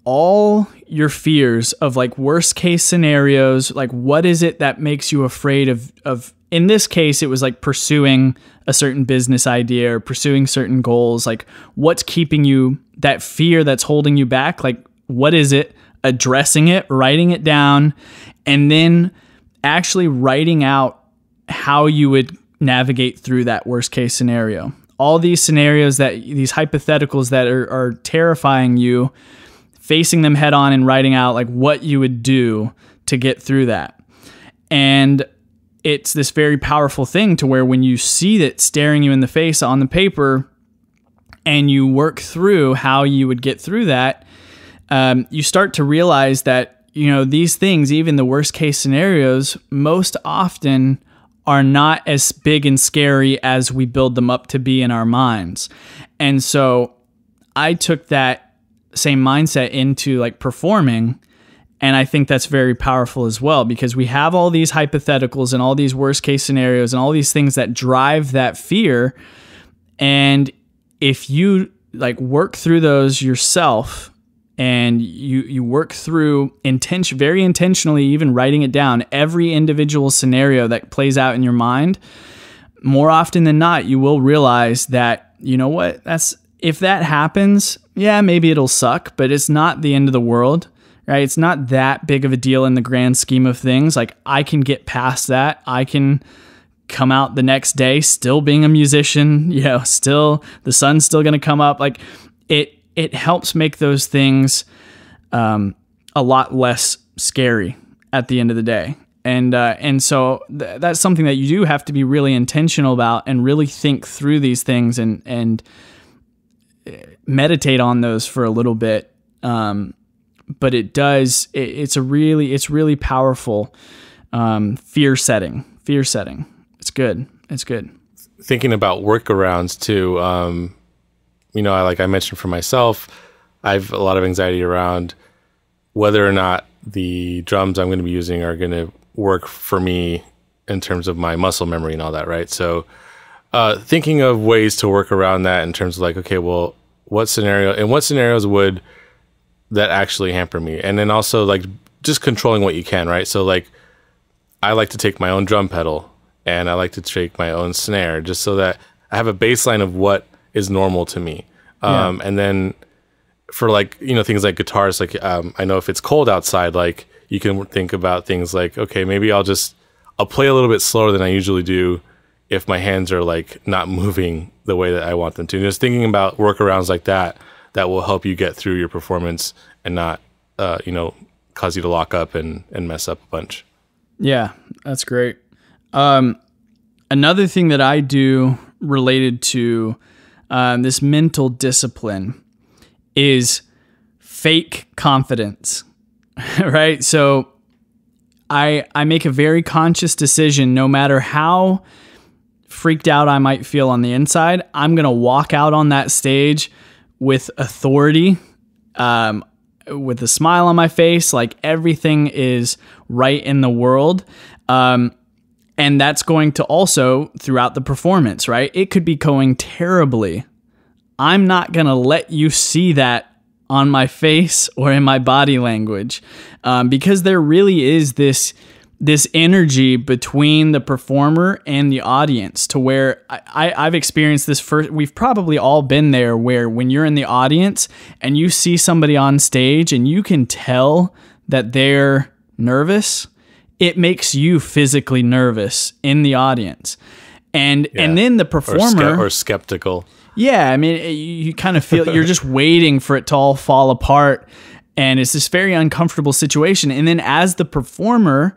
all your fears of worst case scenarios. What is it that makes you afraid of in this case, it was pursuing a certain business idea or pursuing certain goals. What's keeping you, that fear that's holding you back? What is it? Addressing it, writing it down, and then actually writing out how you would navigate through that worst case scenario. All these scenarios, these hypotheticals that are terrifying you, facing them head on and writing out what you would do to get through that. And it's this very powerful thing to where when you see it staring you in the face on the paper and you work through how you would get through that, you start to realize that, these things, even the worst case scenarios, most often are not as big and scary as we build them up to be in our minds. And so I took that same mindset into performing. And I think that's very powerful as well, because we have all these hypotheticals and all these worst case scenarios and all these things that drive that fear. And if you work through those yourself and you work through very intentionally, even writing it down, every individual scenario that plays out in your mind, more often than not, you will realize that, you know what, if that happens, yeah, maybe it'll suck, but it's not the end of the world, right? It's not that big of a deal in the grand scheme of things. Like, I can get past that. I can come out the next day still being a musician, still the sun's still going to come up. Like, it helps make those things a lot less scary at the end of the day. And so that's something that you do have to be really intentional about and really think through these things and meditate on those for a little bit. But it's really powerful fear setting. It's good. Thinking about workarounds too. I mentioned for myself, I have a lot of anxiety around whether or not the drums I'm going to be using are going to work for me in terms of my muscle memory and all that, right? So thinking of ways to work around that in terms of like, okay, well, what scenarios would that actually hamper me? And then also like just controlling what you can, right? So like, I like to take my own drum pedal and I like to take my own snare just so that I have a baseline of what is normal to me. And then for like, things like guitars, like I know if it's cold outside, like you can think about things like, okay, maybe I'll play a little bit slower than I usually do if my hands are like not moving the way that I want them to. Just thinking about workarounds like that will help you get through your performance and not, cause you to lock up and mess up a bunch. Yeah, that's great. Another thing that I do related to this mental discipline is fake confidence, right? So I make a very conscious decision, no matter how freaked out I might feel on the inside, I'm going to walk out on that stage with authority, with a smile on my face, like everything is right in the world. And that's going to also throughout the performance, right? It could be going terribly. I'm not going to let you see that on my face or in my body language, because there really is this energy between the performer and the audience to where I've experienced this first. We've probably all been there where when you're in the audience and you see somebody on stage and you can tell that they're nervous, it makes you physically nervous in the audience. And then the performer or skeptical. Yeah, I mean, you kind of feel you're just waiting for it to all fall apart, and it's this very uncomfortable situation. And then as the performer,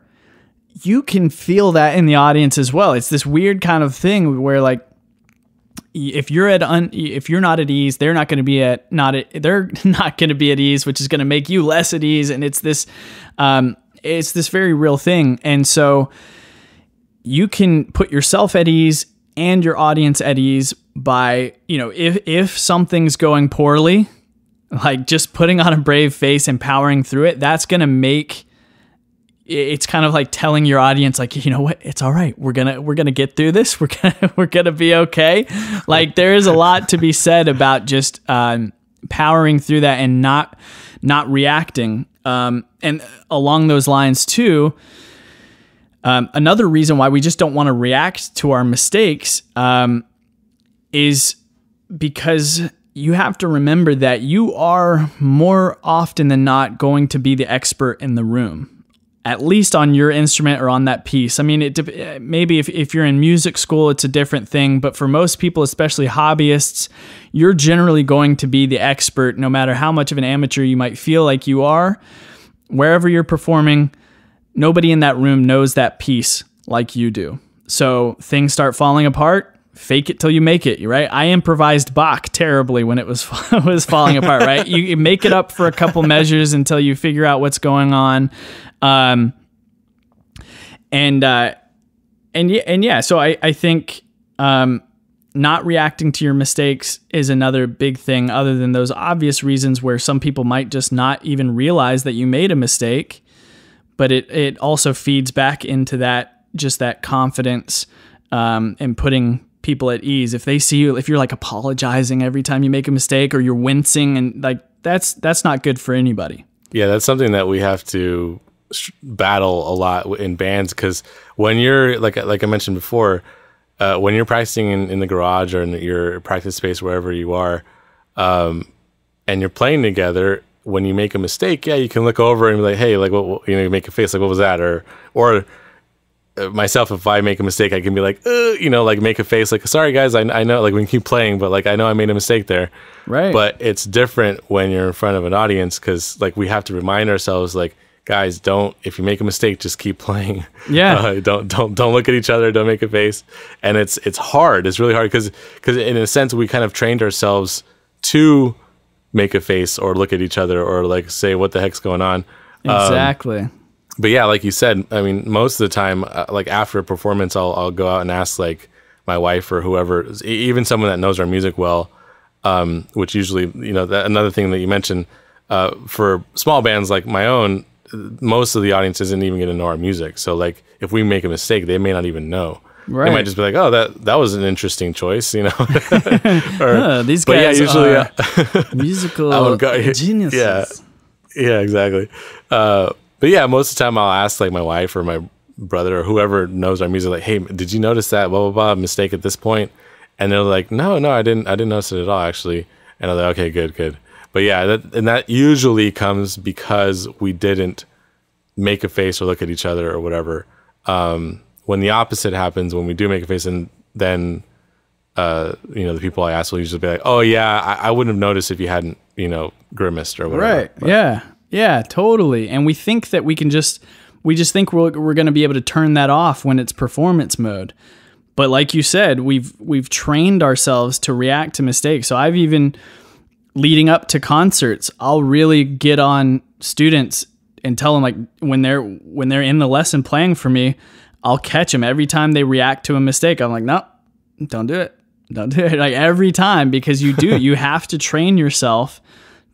you can feel that in the audience as well. It's this weird kind of thing where, like, if you're not at ease, they're not going to be at ease, which is going to make you less at ease. And it's this very real thing. And so you can put yourself at ease and your audience at ease by, if something's going poorly, like just putting on a brave face and powering through it, that's going to make it's kind of like telling your audience, like, you know what, it's all right. We're going to get through this. We're going to be okay. Like, there is a lot to be said about just powering through that and not reacting. And along those lines too, another reason why we just don't want to react to our mistakes is because you have to remember that you are more often than not going to be the expert in the room, at least on your instrument or on that piece. I mean, maybe if you're in music school, it's a different thing, but for most people, especially hobbyists, you're generally going to be the expert, no matter how much of an amateur you might feel like you are. Wherever you're performing, nobody in that room knows that piece like you do. So things start falling apart. Fake it till you make it, right? I improvised Bach terribly when it was falling apart, right? You make it up for a couple measures until you figure out what's going on. So I think not reacting to your mistakes is another big thing, other than those obvious reasons where some people might just not even realize that you made a mistake, but it also feeds back into that confidence and putting people at ease. If they see you, if you're like apologizing every time you make a mistake, or you're wincing and like that's not good for anybody. Yeah, that's something that we have to battle a lot in bands, because when you're like I mentioned before, when you're practicing in the garage or in your practice space, wherever you are, and you're playing together, when you make a mistake, yeah, you can look over and be like, hey, like, what, you make a face like, what was that? Or myself, if I make a mistake, I can be like, like make a face like, sorry guys, I know, like we can keep playing, but like I know I made a mistake there. Right. But it's different when you're in front of an audience, because like we have to remind ourselves, like, guys, if you make a mistake, just keep playing. Yeah. Don't look at each other. Don't make a face. And it's hard. It's really hard because in a sense we kind of trained ourselves to make a face or look at each other or like say what the heck's going on. Exactly. But yeah, like you said, I mean, most of the time, like after a performance, I'll go out and ask like my wife or whoever, even someone that knows our music well, which usually, another thing that you mentioned, for small bands like my own, most of the audience isn't even going to know our music. So like if we make a mistake, they may not even know. Right. They might just be like, oh, that was an interesting choice, these guys are musical geniuses. Yeah, exactly. But yeah, most of the time I'll ask like my wife or my brother or whoever knows our music, like, hey, did you notice that blah, blah, blah mistake at this point? And they're like, no, I didn't notice it at all, actually. And I'm like, okay, good. But yeah, that usually comes because we didn't make a face or look at each other or whatever. When the opposite happens, when we do make a face, and then the people I ask will usually be like, oh yeah, I wouldn't have noticed if you hadn't grimaced or whatever. Right. But, yeah, totally. And we think that we just think we're going to be able to turn that off when it's performance mode. But like you said, we've trained ourselves to react to mistakes. So I've even, leading up to concerts, I'll really get on students and tell them, like, when they're in the lesson playing for me, I'll catch them every time they react to a mistake. I'm like, no, don't do it. Like every time, because you have to train yourself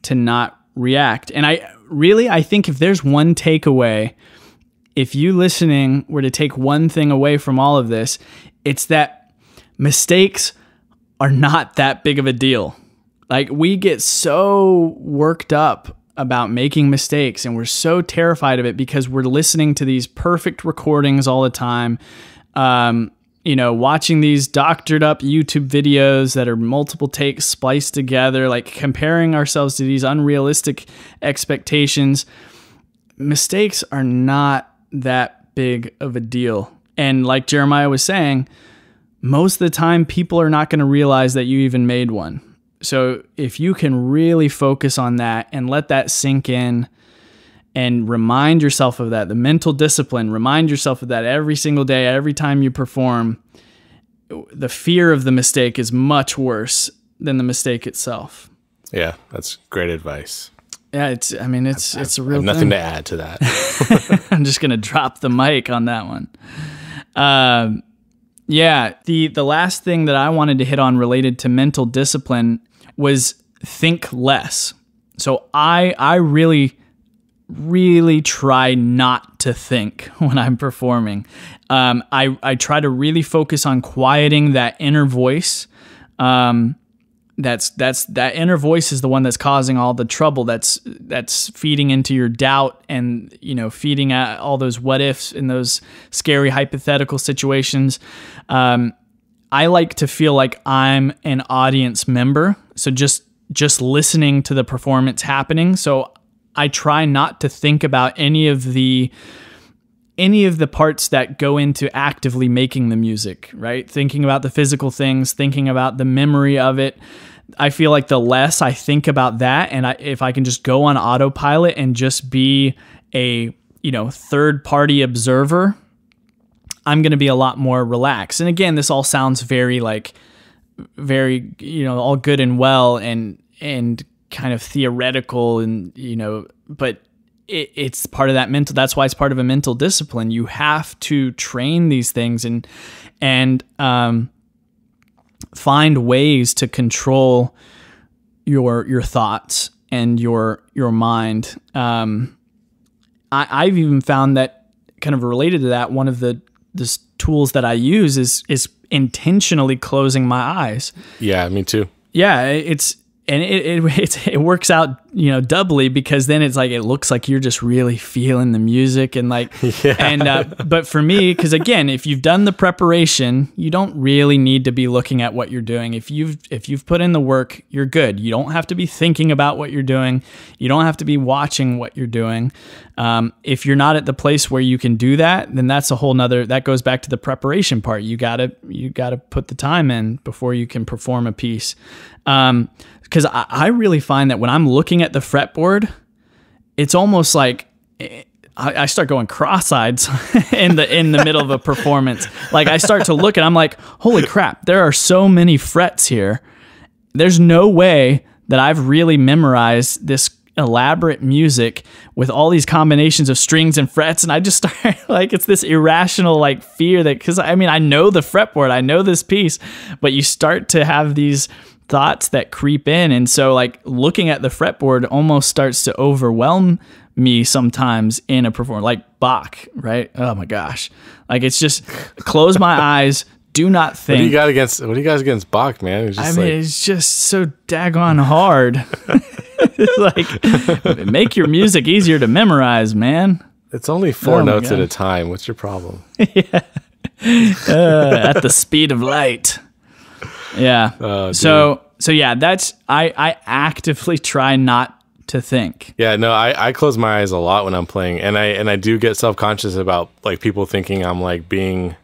to not react. And I think if there's one takeaway, if you listening were to take one thing away from all of this, it's that mistakes are not that big of a deal. Like, we get so worked up about making mistakes, and we're so terrified of it because we're listening to these perfect recordings all the time. Watching these doctored up YouTube videos that are multiple takes spliced together, like comparing ourselves to these unrealistic expectations. Mistakes are not that big of a deal. And like Jeremiah was saying, most of the time people are not going to realize that you even made one. So if you can really focus on that and let that sink in and remind yourself of that, the mental discipline, remind yourself of that every single day, every time you perform, the fear of the mistake is much worse than the mistake itself. Yeah, that's great advice. Yeah, it's a real thing. Nothing to add to that. I'm just going to drop the mic on that one. The last thing that I wanted to hit on related to mental discipline was think less. So I really try not to think when I'm performing. I try to really focus on quieting that inner voice. That inner voice is the one that's causing all the trouble. That's feeding into your doubt and, feeding at all those what ifs in those scary hypothetical situations. I like to feel like I'm an audience member. So just listening to the performance happening. So I try not to think about any of the parts that go into actively making the music, right? Thinking about the physical things, thinking about the memory of it. I feel like the less I think about that, and if I can just go on autopilot and just be a third-party observer, I'm going to be a lot more relaxed. And again, this all sounds very all good and well and kind of theoretical and, but it's part of that mental, that's why it's part of a mental discipline. You have to train these things and find ways to control your thoughts and your mind. I've even found that, kind of related to that, one of the tools that I use is intentionally closing my eyes. Yeah, me too. Yeah, it's and it works out, you know, doubly, because then it's like, it looks like you're just really feeling the music and like, but for me, because again, if you've done the preparation, you don't really need to be looking at what you're doing. If you've put in the work, you're good. You don't have to be thinking about what you're doing. You don't have to be watching what you're doing. If you're not at the place where you can do that, then that's a whole nother, that goes back to the preparation part. You gotta put the time in before you can perform a piece. Because I really find that when I'm looking at the fretboard, it's almost like I start going cross-eyed in the middle of a performance. Like I start to look and I'm like, holy crap, there are so many frets here. There's no way that I've really memorized this elaborate music with all these combinations of strings and frets. And I just start like, it's this irrational like fear that, because I mean, I know the fretboard, I know this piece, but you start to have these thoughts that creep in. And so like looking at the fretboard almost starts to overwhelm me sometimes in a performance, like Bach, right? Oh my gosh. Like it's just close my eyes, do not think. What do you guys against Bach, man? It's just so daggone hard. It's like, make your music easier to memorize, man. It's only 4 notes at a time. What's your problem? Yeah. At the speed of light. Yeah. Oh, so yeah, that's, I actively try not to think. Yeah, no, I close my eyes a lot when I'm playing, and I do get self-conscious about like people thinking I'm like being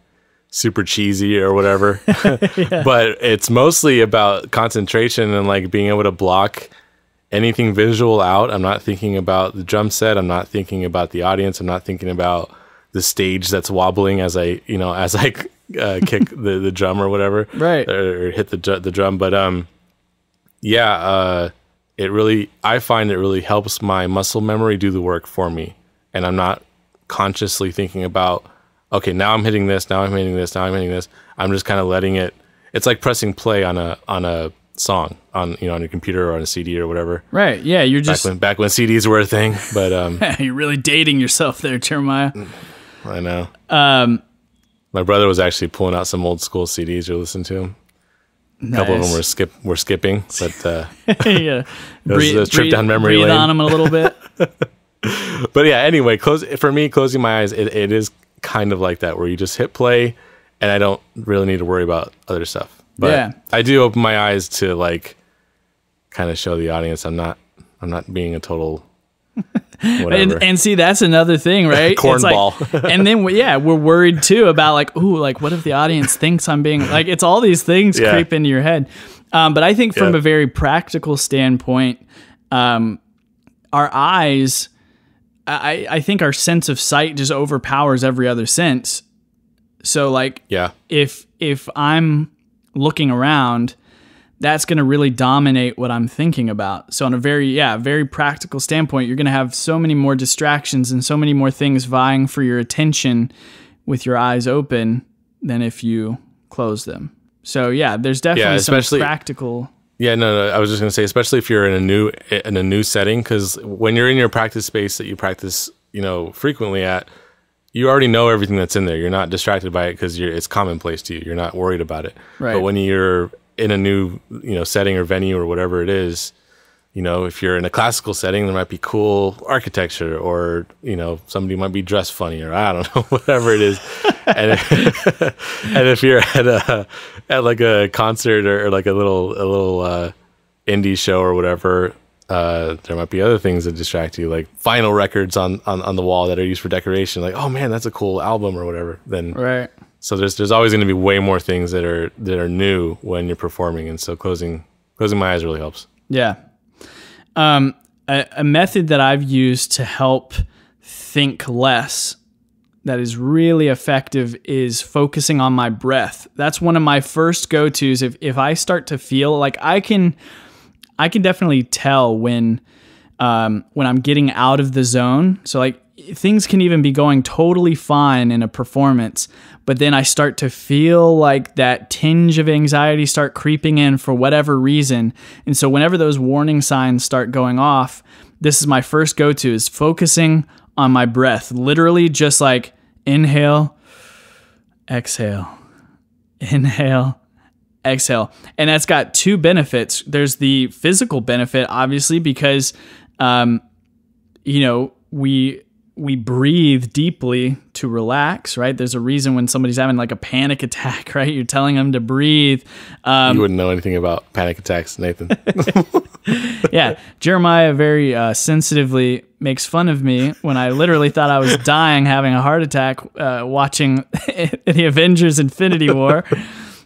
super cheesy or whatever. Yeah. But it's mostly about concentration and like being able to block anything visual out. I'm not thinking about the drum set. I'm not thinking about the audience. I'm not thinking about the stage that's wobbling as I kick the drum or whatever, right? Or hit the drum. But I find it really helps my muscle memory do the work for me, and I'm not consciously thinking about, okay, now I'm hitting this, now I'm hitting this, now I'm hitting this. I'm just kind of letting it. It's like pressing play on a song on your computer or on a CD or whatever. Right. Yeah. You're just back when CDs were a thing. But you're really dating yourself there, Jeremiah. I know. My brother was actually pulling out some old school CDs to listen to them. Nice. A couple of them were skipping, but yeah, it was a trip down memory lane. Breathe on them a little bit. But yeah, anyway, for me, closing my eyes, it is kind of like that, where you just hit play, and I don't really need to worry about other stuff. But yeah. I do open my eyes to like kind of show the audience I'm not being a total whatever. And see, that's another thing, right? Cornball. Like, and then we're worried too about like, ooh, like what if the audience thinks I'm being like, it's all these things creep into your head. But I think from a very practical standpoint, our eyes, I think our sense of sight just overpowers every other sense. So like, if I'm looking around, that's going to really dominate what I'm thinking about. So on a very practical standpoint, you're going to have so many more distractions and so many more things vying for your attention with your eyes open than if you close them. So yeah, there's definitely some practical. Yeah, no, I was just going to say, especially if you're in a new setting, because when you're in your practice space that you practice, frequently at, you already know everything that's in there. You're not distracted by it because it's commonplace to you. You're not worried about it. Right. But when you're in a new, setting or venue or whatever it is, if you're in a classical setting, there might be cool architecture, or, somebody might be dressed funny, or I don't know, whatever it is. And if you're at like a concert or like a little indie show or whatever, there might be other things that distract you, like vinyl records on the wall that are used for decoration. Like, oh man, that's a cool album or whatever. Then right. So there's always going to be way more things that are new when you're performing, and so closing my eyes really helps. Yeah. A method that I've used to help think less that is really effective is focusing on my breath. That's one of my first go-tos. If I start to feel like I can definitely tell when I'm getting out of the zone. So like things can even be going totally fine in a performance, but then I start to feel like that tinge of anxiety start creeping in for whatever reason. And so whenever those warning signs start going off, this is my first go-to, is focusing on my breath. Literally just like inhale, exhale, inhale, exhale. And that's got two benefits. There's the physical benefit, obviously, because, we breathe deeply to relax, right? There's a reason when somebody's having like a panic attack, right? You're telling them to breathe. You wouldn't know anything about panic attacks, Nathan. Yeah. Jeremiah very sensitively makes fun of me when I literally thought I was dying, having a heart attack, watching the Avengers Infinity War.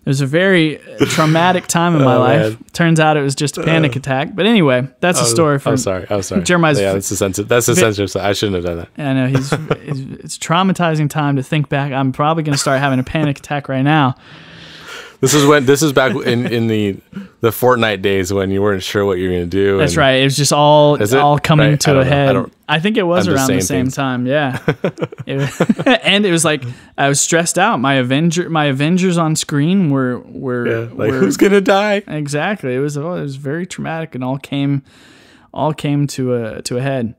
It was a very traumatic time in my life. Man. Turns out it was just a panic attack. But anyway, that's a story from... I'm sorry. Jeremiah's... Yeah, that's a sensitive. I shouldn't have done that. I know. It's a traumatizing time to think back. I'm probably going to start having a panic attack right now. This is back in the Fortnite days when you weren't sure what you were going to do. That's right. It was just all coming to a head. I think it was around the same time. Yeah. And it was like I was stressed out. My Avengers on screen were who's going to die? Exactly. It was very traumatic and all came to a head.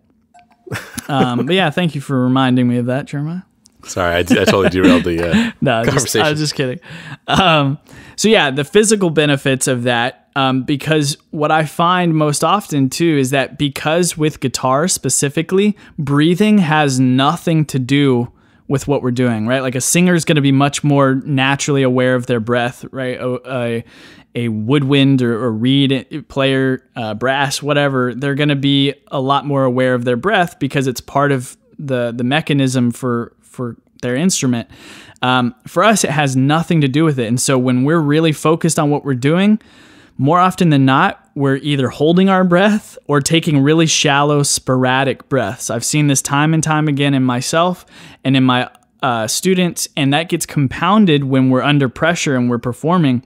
But yeah, thank you for reminding me of that, Jeremiah. Sorry, I totally derailed the conversation. I was just kidding. So yeah, the physical benefits of that, because what I find most often too is that because with guitar specifically, breathing has nothing to do with what we're doing, right? Like a singer is going to be much more naturally aware of their breath, right? A woodwind or reed player, brass, whatever, they're going to be a lot more aware of their breath because it's part of the mechanism for their instrument. For us, it has nothing to do with it. And so when we're really focused on what we're doing, more often than not, we're either holding our breath or taking really shallow, sporadic breaths. I've seen this time and time again in myself and in my students, and that gets compounded when we're under pressure and we're performing.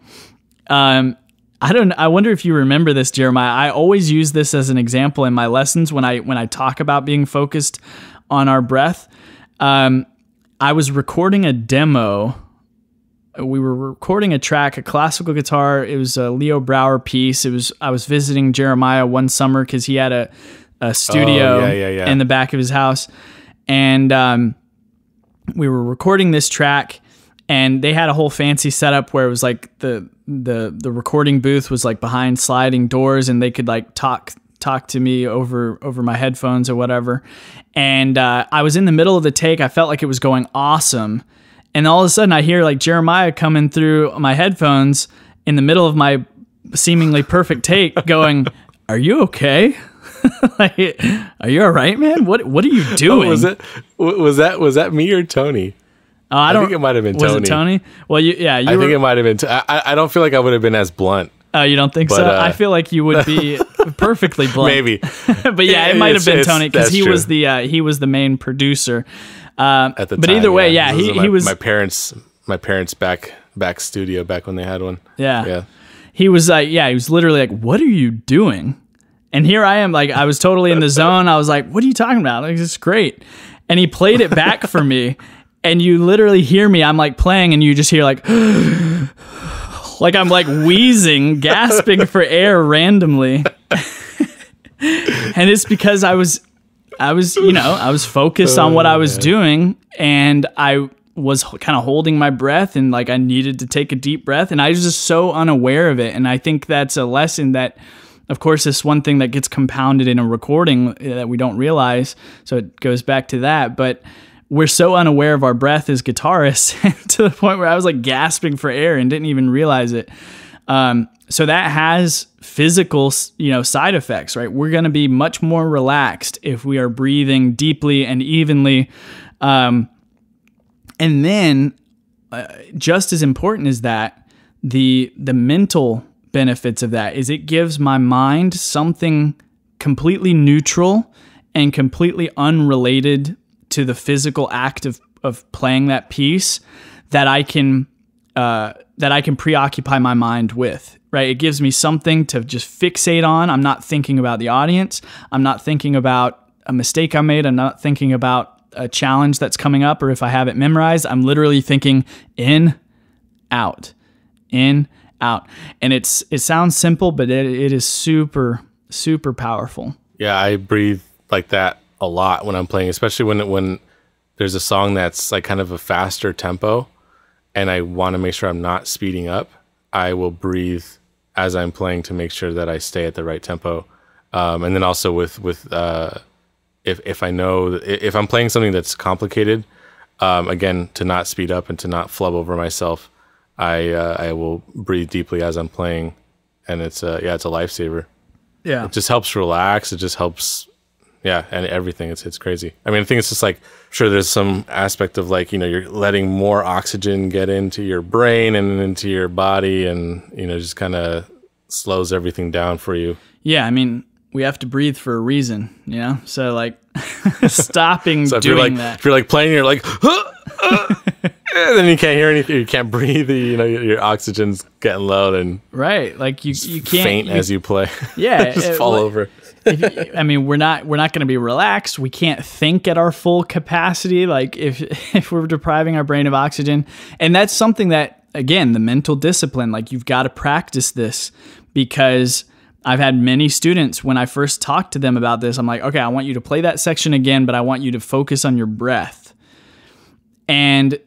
I wonder if you remember this, Jeremiah. I always use this as an example in my lessons when I talk about being focused on our breath. I was recording a demo. We were recording a track, a classical guitar. It was a Leo Brouwer piece. I was visiting Jeremiah one summer because he had a studio in the back of his house, and we were recording this track. And they had a whole fancy setup where it was like the recording booth was like behind sliding doors, and they could like talk to me over my headphones or whatever. And I was in the middle of the take. I felt like it was going awesome. And all of a sudden I hear like Jeremiah coming through my headphones in the middle of my seemingly perfect take going, "Are you okay? Like, are you all right, man? What are you doing?" Was that me or Tony? I think it might have been Tony. Was it Tony? Well, I think it might have been. I don't feel like I would have been as blunt. Oh, you don't think so? I feel like you would be perfectly blunt. Maybe. But yeah, it might have been Tony because he was the main producer. At the time, but either way, he was my parents' back studio back when they had one. Yeah. He was he was literally like, "What are you doing?" And here I am, like I was totally in the zone. I was like, "What are you talking about? Like, this is great." And he played it back for me. And you literally hear me, I'm like playing, and you just hear like, like I'm like wheezing, gasping for air randomly. And it's because I was focused on what I was doing, and I was kind of holding my breath, and like I needed to take a deep breath, and I was just so unaware of it. And I think that's a lesson that, of course, it's one thing that gets compounded in a recording that we don't realize. So it goes back to that, but we're so unaware of our breath as guitarists to the point where I was like gasping for air and didn't even realize it. So that has physical, side effects, right? We're going to be much more relaxed if we are breathing deeply and evenly. And then just as important as that, the mental benefits of that is it gives my mind something completely neutral and completely unrelated to the physical act of playing that piece that I can preoccupy my mind with, right? It gives me something to just fixate on. I'm not thinking about the audience. I'm not thinking about a mistake I made. I'm not thinking about a challenge that's coming up, or if I have it memorized. I'm literally thinking in, out, in, out. And it sounds simple, but it is super, super powerful. Yeah, I breathe like that a lot when I'm playing, especially when there's a song that's like kind of a faster tempo and I want to make sure I'm not speeding up. I will breathe as I'm playing to make sure that I stay at the right tempo. And then also with if I know that if I'm playing something that's complicated, again, to not speed up and to not flub over myself, I will breathe deeply as I'm playing, and it's a lifesaver. Yeah, it just helps relax. It just helps, and everything. It's crazy. I mean, I think it's just like, sure, there's some aspect of like, you're letting more oxygen get into your brain and into your body, and just kind of slows everything down for you. Yeah, I mean, we have to breathe for a reason, So like stopping so doing that. If you're like playing, you're like, and then you can't hear anything, you can't breathe, your oxygen's getting low, and right, like you can't faint as you play. Yeah, just fall over. I mean, we're not going to be relaxed. We can't think at our full capacity, like if we're depriving our brain of oxygen. And that's something that, again, the mental discipline, like you've got to practice this, because I've had many students, when I first talked to them about this, I'm like, okay, I want you to play that section again, but I want you to focus on your breath. And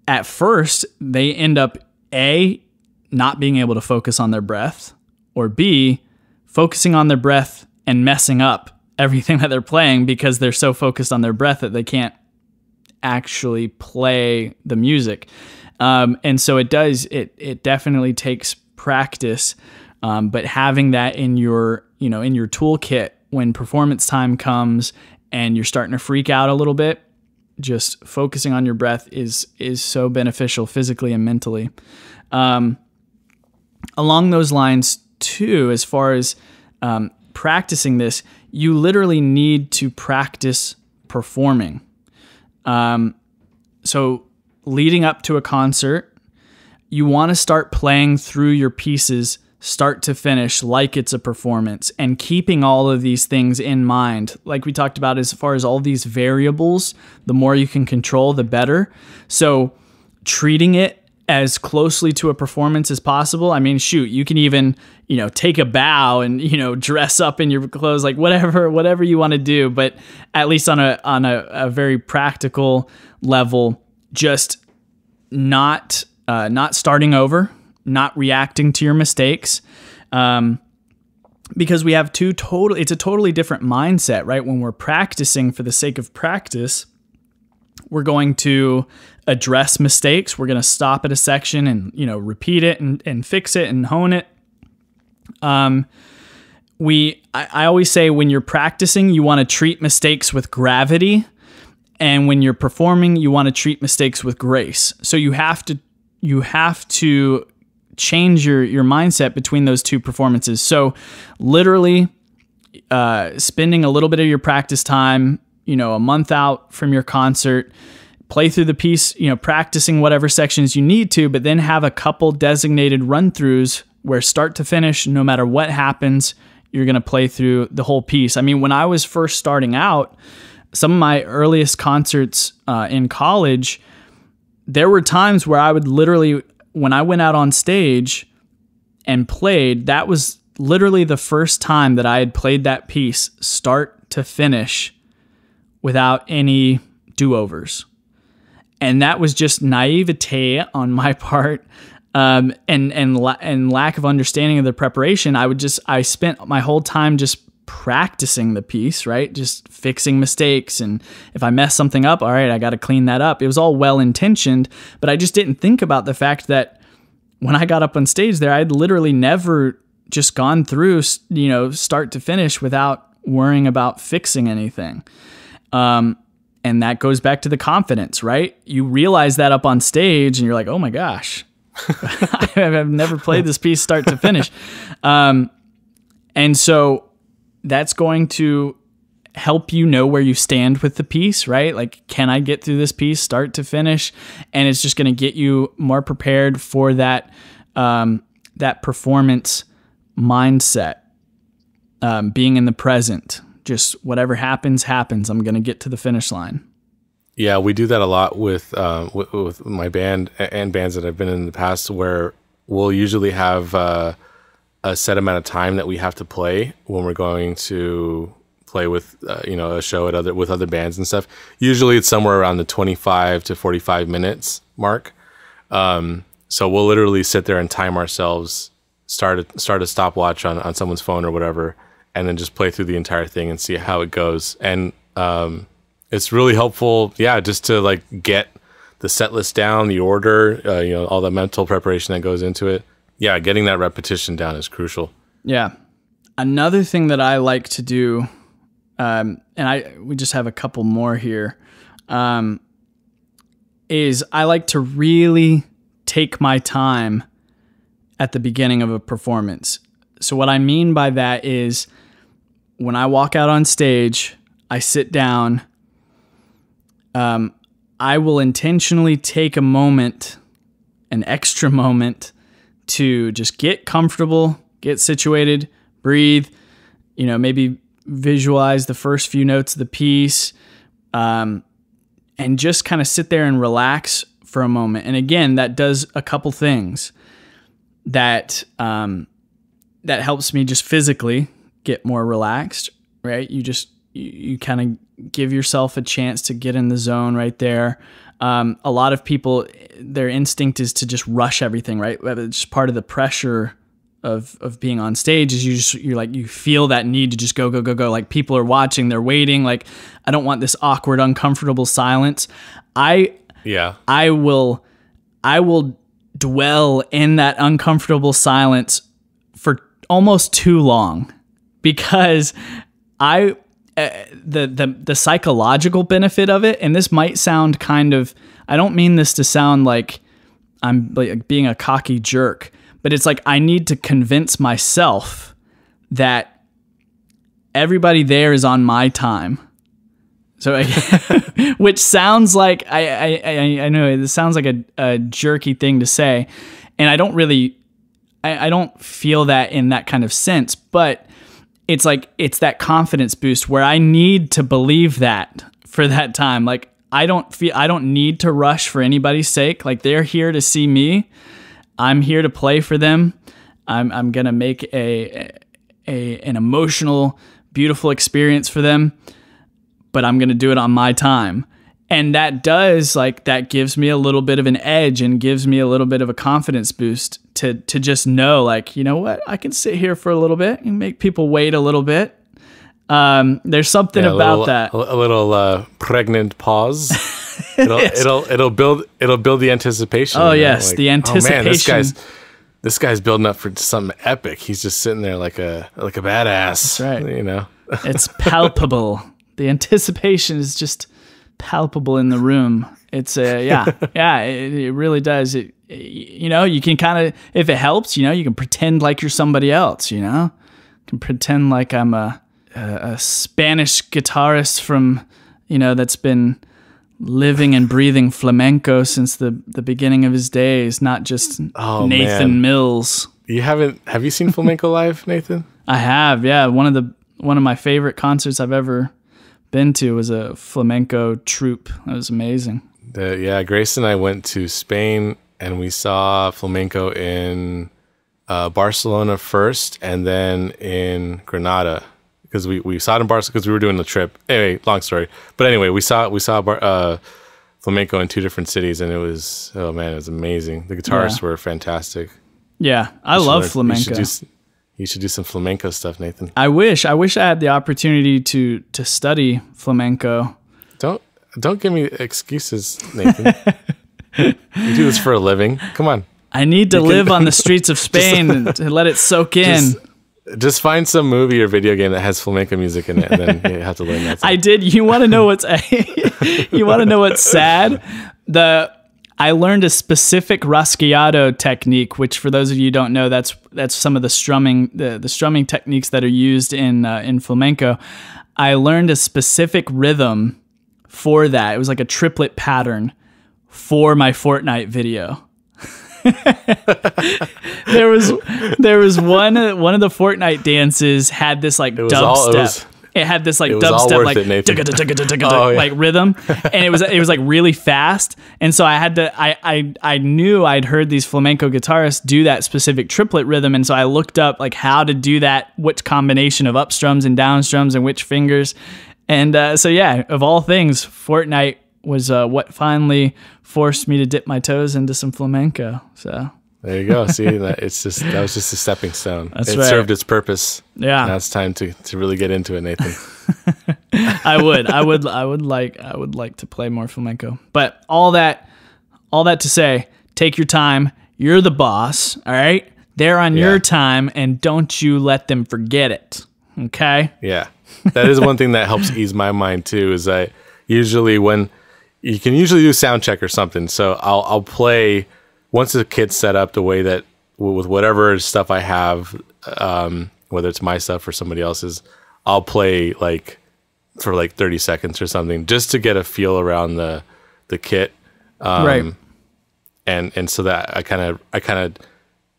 at first, they end up A, not being able to focus on their breath, or B, focusing on their breath and messing up everything that they're playing because they're so focused on their breath that they can't actually play the music. And so it definitely takes practice. But having that in your toolkit when performance time comes and you're starting to freak out a little bit, just focusing on your breath is so beneficial physically and mentally. Along those lines too, as far as practicing this, you literally need to practice performing. So leading up to a concert, you want to start playing through your pieces start to finish like it's a performance, and keeping all of these things in mind. Like we talked about, as far as all these variables, the more you can control, the better. So treating it as closely to a performance as possible. I mean, shoot, you can even, take a bow and, dress up in your clothes, like whatever you want to do. But at least on a very practical level, just not starting over, not reacting to your mistakes, because we have it's a totally different mindset, right? When we're practicing for the sake of practice, we're going to address mistakes. We're going to stop at a section and, repeat it and fix it and hone it. I always say, when you're practicing, you want to treat mistakes with gravity. And when you're performing, you want to treat mistakes with grace. So you have to change your mindset between those two performances. So literally spending a little bit of your practice time, a month out from your concert, play through the piece, practicing whatever sections you need to, but then have a couple designated run-throughs where start to finish, no matter what happens, you're going to play through the whole piece. I mean, when I was first starting out, some of my earliest concerts in college, there were times where I would literally, when I went out on stage and played, that was literally the first time that I had played that piece start to finish without any do-overs. And that was just naivete on my part, and lack of understanding of the preparation. I spent my whole time just practicing the piece, right? Just fixing mistakes. And if I mess something up, all right, I got to clean that up. It was all well-intentioned, but I just didn't think about the fact that when I got up on stage there, I'd literally never just gone through, start to finish without worrying about fixing anything. And that goes back to the confidence, right? You realize that up on stage and you're like, oh my gosh, I've never played this piece start to finish. And so that's going to help you know where you stand with the piece, right? Like, can I get through this piece start to finish? And it's just going to get you more prepared for that, that performance mindset, being in the present. Just whatever happens. I'm going to get to the finish line. Yeah, we do that a lot with my band and bands that I've been in the past, where we'll usually have a set amount of time that we have to play when we're going to play with a show with other bands and stuff. Usually it's somewhere around the 25 to 45 minutes mark. So So we'll literally sit there and time ourselves, start a stopwatch on someone's phone or whatever, and then just play through the entire thing and see how it goes. And it's really helpful, just to like get the set list down, the order, all the mental preparation that goes into it. Yeah, getting that repetition down is crucial. Yeah. Another thing that I like to do, and we just have a couple more here, is I like to really take my time at the beginning of a performance. So what I mean by that is when I walk out on stage, I sit down, I will intentionally take a moment, an extra moment, to just get comfortable, get situated, breathe, maybe visualize the first few notes of the piece, and just kind of sit there and relax for a moment. And again, that does a couple things. That helps me just physically get more relaxed, right? You kind of give yourself a chance to get in the zone right there. A lot of people, their instinct is to just rush everything, right? It's just part of the pressure of being on stage is you feel that need to just go. Like people are watching, they're waiting. Like, I don't want this awkward, uncomfortable silence. I will dwell in that uncomfortable silence for almost too long, because the psychological benefit of it, and this might sound I don't mean this to sound like I'm like being a cocky jerk, but it's like I need to convince myself that everybody there is on my time. So, which sounds like I know this sounds like a jerky thing to say, and I don't really, I don't feel that in that kind of sense. But it's like it's that confidence boost where I need to believe that for that time. Like I don't need to rush for anybody's sake. Like they're here to see me. I'm here to play for them. I'm gonna make an emotional, beautiful experience for them. But I'm going to do it on my time. And that gives me a little bit of an edge and gives me a little bit of a confidence boost to just know, like, you know what, I can sit here for a little bit and make people wait a little bit. There's something about that. A little pregnant pause. It'll build the anticipation. Oh, yes, like, the anticipation. Oh, man, this guy's building up for something epic. He's just sitting there like a badass. That's right. It's palpable. The anticipation is just palpable in the room. It's it really does. You can kind of, if it helps, you can pretend like you're somebody else, you can pretend like I'm a Spanish guitarist from, that's been living and breathing flamenco since the beginning of his days, not just Nathan Mills. Have you seen flamenco live, Nathan? I have, yeah. One of my favorite concerts I've ever been to was a flamenco troupe. That was amazing. Grace and I went to Spain and we saw flamenco in Barcelona first and then in Granada, because we saw it in Barcelona because we were doing the trip. Anyway, long story. But anyway, we saw flamenco in two different cities, and it was amazing. The guitarists were fantastic. Yeah, I love flamenco. You should do some flamenco stuff, Nathan. I wish I had the opportunity to study flamenco. Don't give me excuses, Nathan. You do this for a living. Come on. I need to live on the streets of Spain and to let it soak in. Just find some movie or video game that has flamenco music in it, and then you have to learn that. I did. You want to know what's sad? I learned a specific rasgueado technique, which for those of you who don't know, that's some of the strumming techniques that are used in flamenco. I learned a specific rhythm for that. It was like a triplet pattern for my Fortnite video. there was one of the Fortnite dances had this like dubstep. It had this like dubstep like rhythm, and it was like really fast. And so I knew I'd heard these flamenco guitarists do that specific triplet rhythm, and so I looked up like how to do that, which combination of up strums and down strums and which fingers. And so of all things, Fortnite was what finally forced me to dip my toes into some flamenco. So there you go. See, that was just a stepping stone. It served its purpose. Yeah. Now it's time to really get into it, Nathan. I would like to play more flamenco. But all that to say, take your time. You're the boss, all right? They're on your time, and don't you let them forget it. Okay? Yeah. That is one thing that helps ease my mind too, is that usually when you can usually do sound check or something. So I'll play once the kit's set up the way that with whatever stuff I have, whether it's my stuff or somebody else's, I'll play like for like 30 seconds or something just to get a feel around the kit. Right. And so that I kind of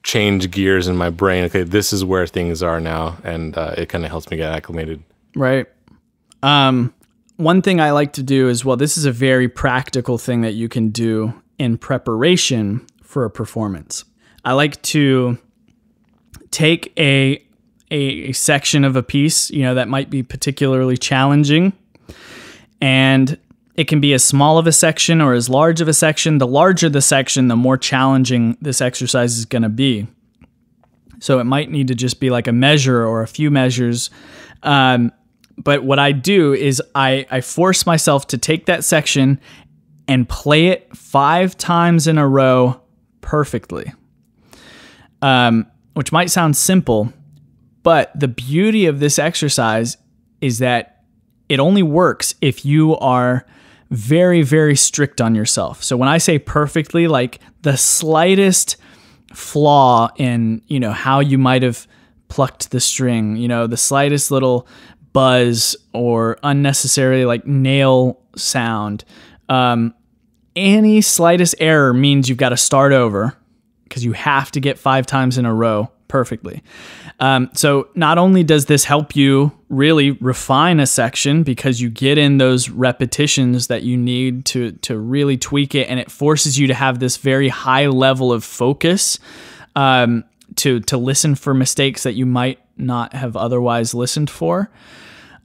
change gears in my brain. Okay, this is where things are now, and it kind of helps me get acclimated. Right. One thing I like to do is, well, this is a very practical thing that you can do in preparation for a performance. I like to take a section of a piece, that might be particularly challenging, and it can be as small of a section or as large of a section. The larger the section, the more challenging this exercise is going to be. So it might need to just be like a measure or a few measures. But what I do is I force myself to take that section and play it 5 times in a row perfectly, which might sound simple, but the beauty of this exercise is that it only works if you are very, very strict on yourself. So when I say perfectly, like the slightest flaw in, how you might have plucked the string, the slightest little buzz or unnecessarily like nail sound, any slightest error means you've got to start over because you have to get 5 times in a row perfectly. So not only does this help you really refine a section because you get in those repetitions that you need to really tweak it, and it forces you to have this very high level of focus to listen for mistakes that you might not have otherwise listened for.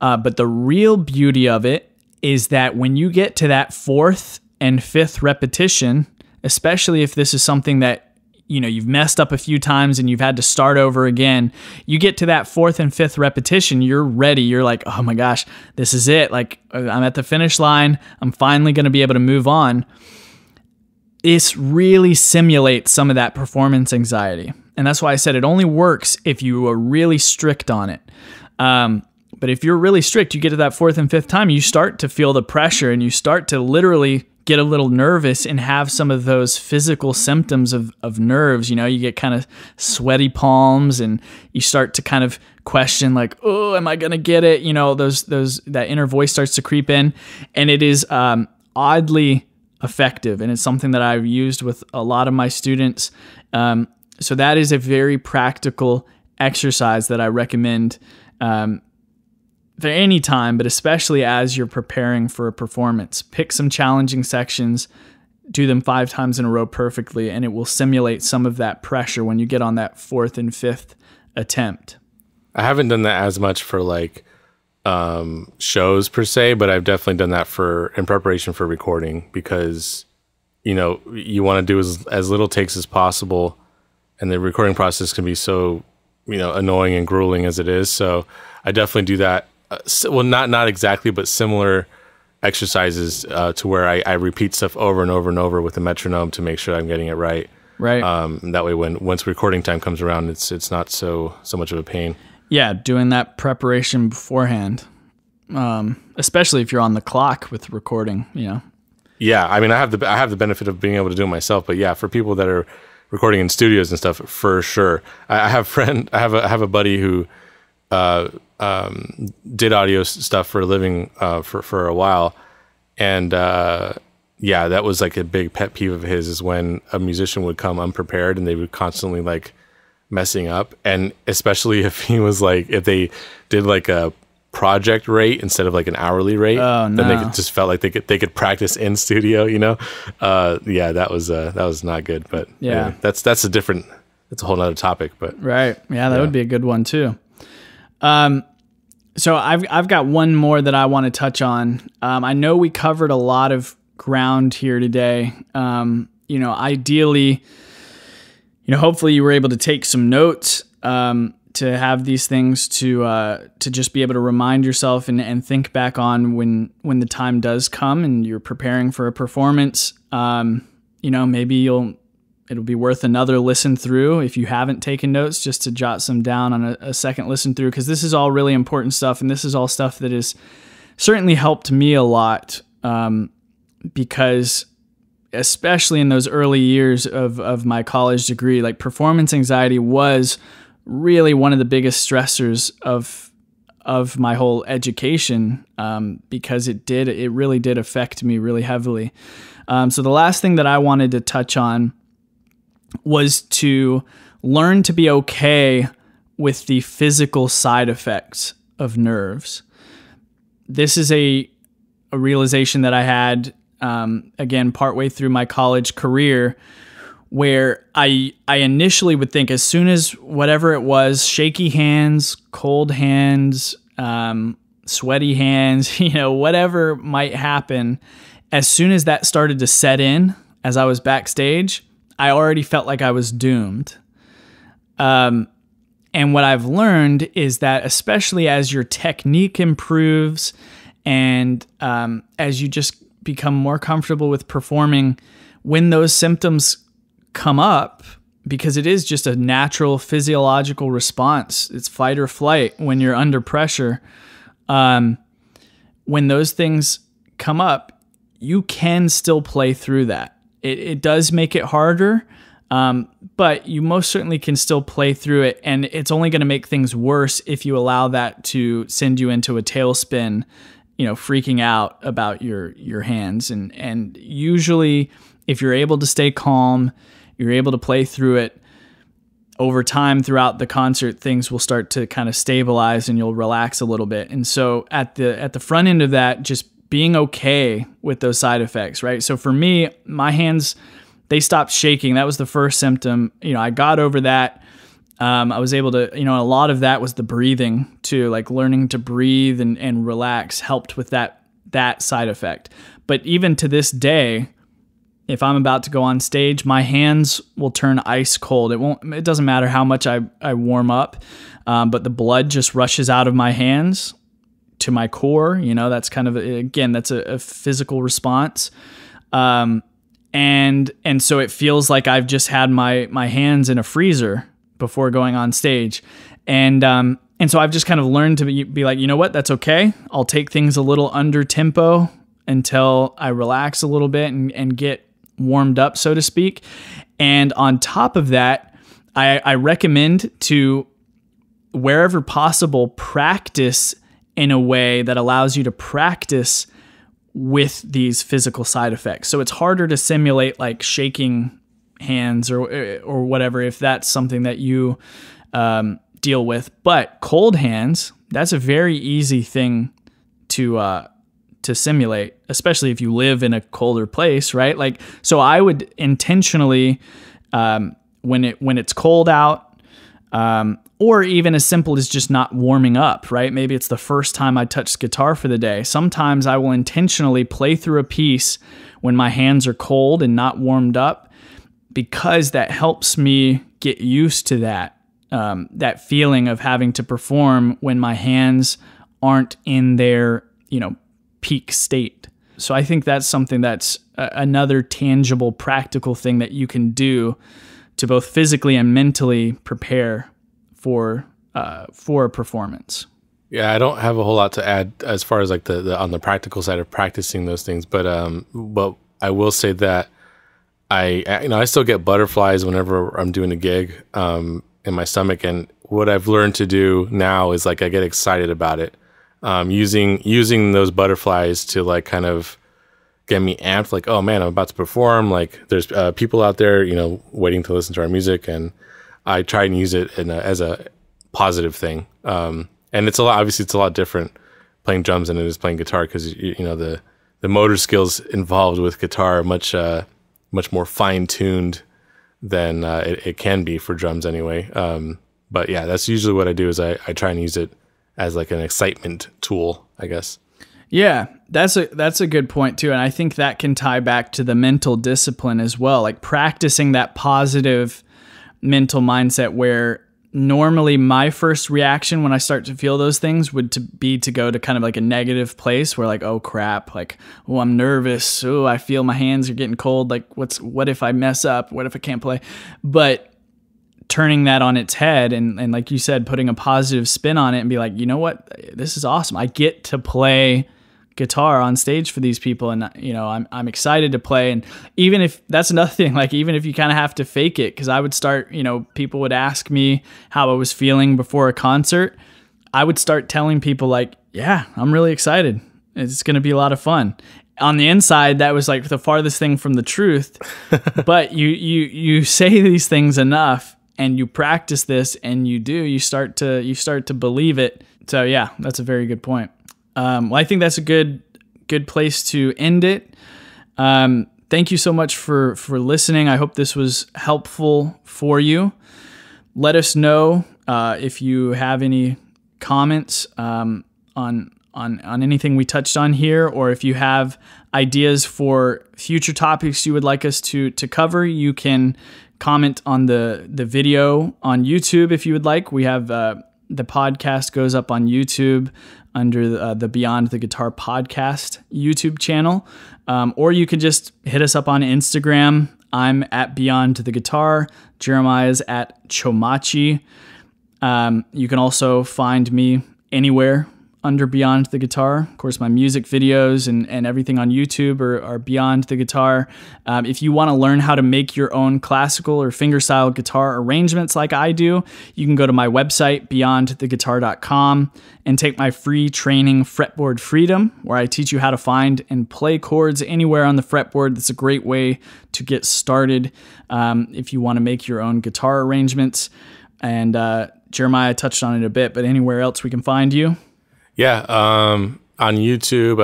But the real beauty of it is that when you get to that 4th and 5th repetition, especially if this is something that you've messed up a few times and you've had to start over again, you get to that 4th and 5th repetition, you're ready. You're like, oh my gosh, this is it. Like, I'm at the finish line. I'm finally going to be able to move on. This really simulates some of that performance anxiety. And that's why I said it only works if you are really strict on it. But if you're really strict, you get to that 4th and 5th time, you start to feel the pressure and you start to literally get a little nervous and have some of those physical symptoms of nerves. You get kind of sweaty palms and you start to kind of question like, oh, am I going to get it? That inner voice starts to creep in, and it is oddly effective. And it's something that I've used with a lot of my students. So that is a very practical exercise that I recommend for any time, but especially as you're preparing for a performance. Pick some challenging sections, do them 5 times in a row perfectly, and it will simulate some of that pressure when you get on that 4th and 5th attempt. I haven't done that as much for like shows per se, but I've definitely done that in preparation for recording, because you want to do as little takes as possible, and the recording process can be so annoying and grueling as it is. So I definitely do that. Well, not exactly, but similar exercises to where I repeat stuff over and over and over with a metronome to make sure I'm getting it right. Right. That way, once recording time comes around, it's not so much of a pain. Yeah, doing that preparation beforehand, especially if you're on the clock with recording. Yeah, I mean, I have the benefit of being able to do it myself, but yeah, for people that are recording in studios and stuff, for sure. I have a buddy who did audio stuff for a living for a while, and that was like a big pet peeve of his, is when a musician would come unprepared and they would constantly like messing up, and especially if they did like a project rate instead of like an hourly rate, then they just felt like they could practice in studio, that was not good. But yeah, anyway, that's a whole nother topic. But right, that would be a good one too. So I've got one more that I want to touch on. I know we covered a lot of ground here today. Ideally, hopefully you were able to take some notes, to have these things to just be able to remind yourself and think back on when the time does come and you're preparing for a performance. Maybe it'll be worth another listen through if you haven't taken notes, just to jot some down on a second listen through, because this is all really important stuff, and this is all stuff that has certainly helped me a lot, because especially in those early years of my college degree, like performance anxiety was really one of the biggest stressors of my whole education, because it really did affect me really heavily. So the last thing that I wanted to touch on was to learn to be okay with the physical side effects of nerves. This is a realization that I had, again, partway through my college career, where I initially would think, as soon as whatever it was, shaky hands, cold hands, sweaty hands, whatever might happen, as soon as that started to set in as I was backstage, I already felt like I was doomed. And what I've learned is that, especially as your technique improves and as you just become more comfortable with performing, when those symptoms come up, because it is just a natural physiological response, it's fight or flight when you're under pressure. When those things come up, you can still play through that. It does make it harder, but you most certainly can still play through it, and it's only going to make things worse if you allow that to send you into a tailspin, freaking out about your hands. And usually, if you're able to stay calm, you're able to play through it, over time throughout the concert, things will start to kind of stabilize and you'll relax a little bit. And so at the front end of that, just being okay with those side effects, right? So for me, my hands, they stopped shaking. That was the first symptom. I got over that. I was able to, a lot of that was the breathing too, like learning to breathe and relax helped with that side effect. But even to this day, if I'm about to go on stage, my hands will turn ice cold. It doesn't matter how much I warm up, but the blood just rushes out of my hands to my core. That's kind of, again, that's a physical response. And so it feels like I've just had my hands in a freezer before going on stage. And so I've just kind of learned to be like, you know what, that's okay. I'll take things a little under tempo until I relax a little bit and get warmed up, so to speak. And on top of that, I recommend to, wherever possible, practice in a way that allows you to practice with these physical side effects. So it's harder to simulate like shaking hands or whatever, if that's something that you deal with. But cold hands, that's a very easy thing to simulate, especially if you live in a colder place, right? Like, so I would intentionally, when it's cold out, or even as simple as just not warming up, right? Maybe it's the first time I touched guitar for the day. Sometimes I will intentionally play through a piece when my hands are cold and not warmed up, because that helps me get used to that feeling of having to perform when my hands aren't in their, peak state. So I think that's something that's another tangible, practical thing that you can do to both physically and mentally prepare for a performance. Yeah, I don't have a whole lot to add as far as like the on the practical side of practicing those things, but I will say that I still get butterflies whenever I'm doing a gig in my stomach, and what I've learned to do now is like I get excited about it. Using those butterflies to like kind of get me amped, like, oh man, I'm about to perform. Like there's people out there, waiting to listen to our music, and I try and use it as a positive thing. And it's obviously it's a lot different playing drums than it is playing guitar, because the motor skills involved with guitar are much more fine tuned than it can be for drums anyway. But yeah, that's usually what I do is I try and use it as like an excitement tool, I guess. Yeah, that's a good point too. And I think that can tie back to the mental discipline as well, like practicing that positive mental mindset where normally my first reaction when I start to feel those things would be to go to kind of like a negative place where like, oh crap, like, oh, I'm nervous. Oh, I feel my hands are getting cold. Like what if I mess up? What if I can't play? But turning that on its head and like you said, putting a positive spin on it and be like, you know what, this is awesome. I get to play guitar on stage for these people, and you know, I'm excited to play. And even if that's another thing, like even if you kind of have to fake it, because I would start, you know, people would ask me how I was feeling before a concert, I would start telling people like, yeah, I'm really excited, it's going to be a lot of fun. On the inside, that was like the farthest thing from the truth. But you say these things enough and you practice this and you start to believe it. So yeah, that's a very good point. Well, I think that's a good place to end it. Thank you so much for listening. I hope this was helpful for you. Let us know if you have any comments on anything we touched on here, or if you have ideas for future topics you would like us to cover. You can comment on the video on YouTube if you would like. We have the podcast goes up on YouTube under the Beyond the Guitar podcast YouTube channel. Or you could just hit us up on Instagram. I'm at Beyond the Guitar. Jeremiah's at Chomachi. You can also find me anywhere under Beyond the Guitar. Of course, my music videos and everything on YouTube are Beyond the Guitar. If you want to learn how to make your own classical or fingerstyle guitar arrangements like I do, you can go to my website, beyondtheguitar.com, and take my free training, Fretboard Freedom, where I teach you how to find and play chords anywhere on the fretboard. That's a great way to get started if you want to make your own guitar arrangements. And Jeremiah touched on it a bit, but anywhere else we can find you? Yeah, on YouTube,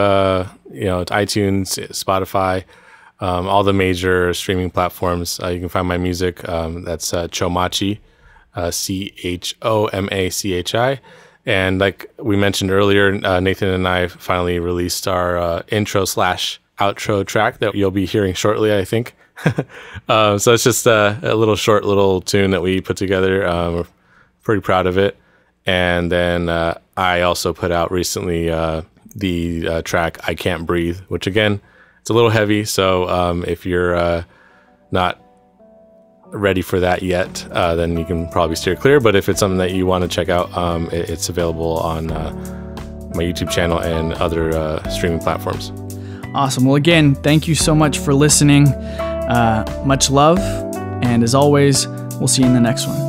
you know, iTunes, Spotify, all the major streaming platforms. You can find my music. That's Chomachi, Chomachi. And like we mentioned earlier, Nathan and I finally released our intro/outro track that you'll be hearing shortly, I think. So it's just a short little tune that we put together. We're pretty proud of it. And then I also put out recently the track I Can't Breathe, which again, it's a little heavy. So if you're not ready for that yet, then you can probably steer clear. But if it's something that you want to check out, it's available on my YouTube channel and other streaming platforms. Awesome. Well, again, thank you so much for listening. Much love. And as always, we'll see you in the next one.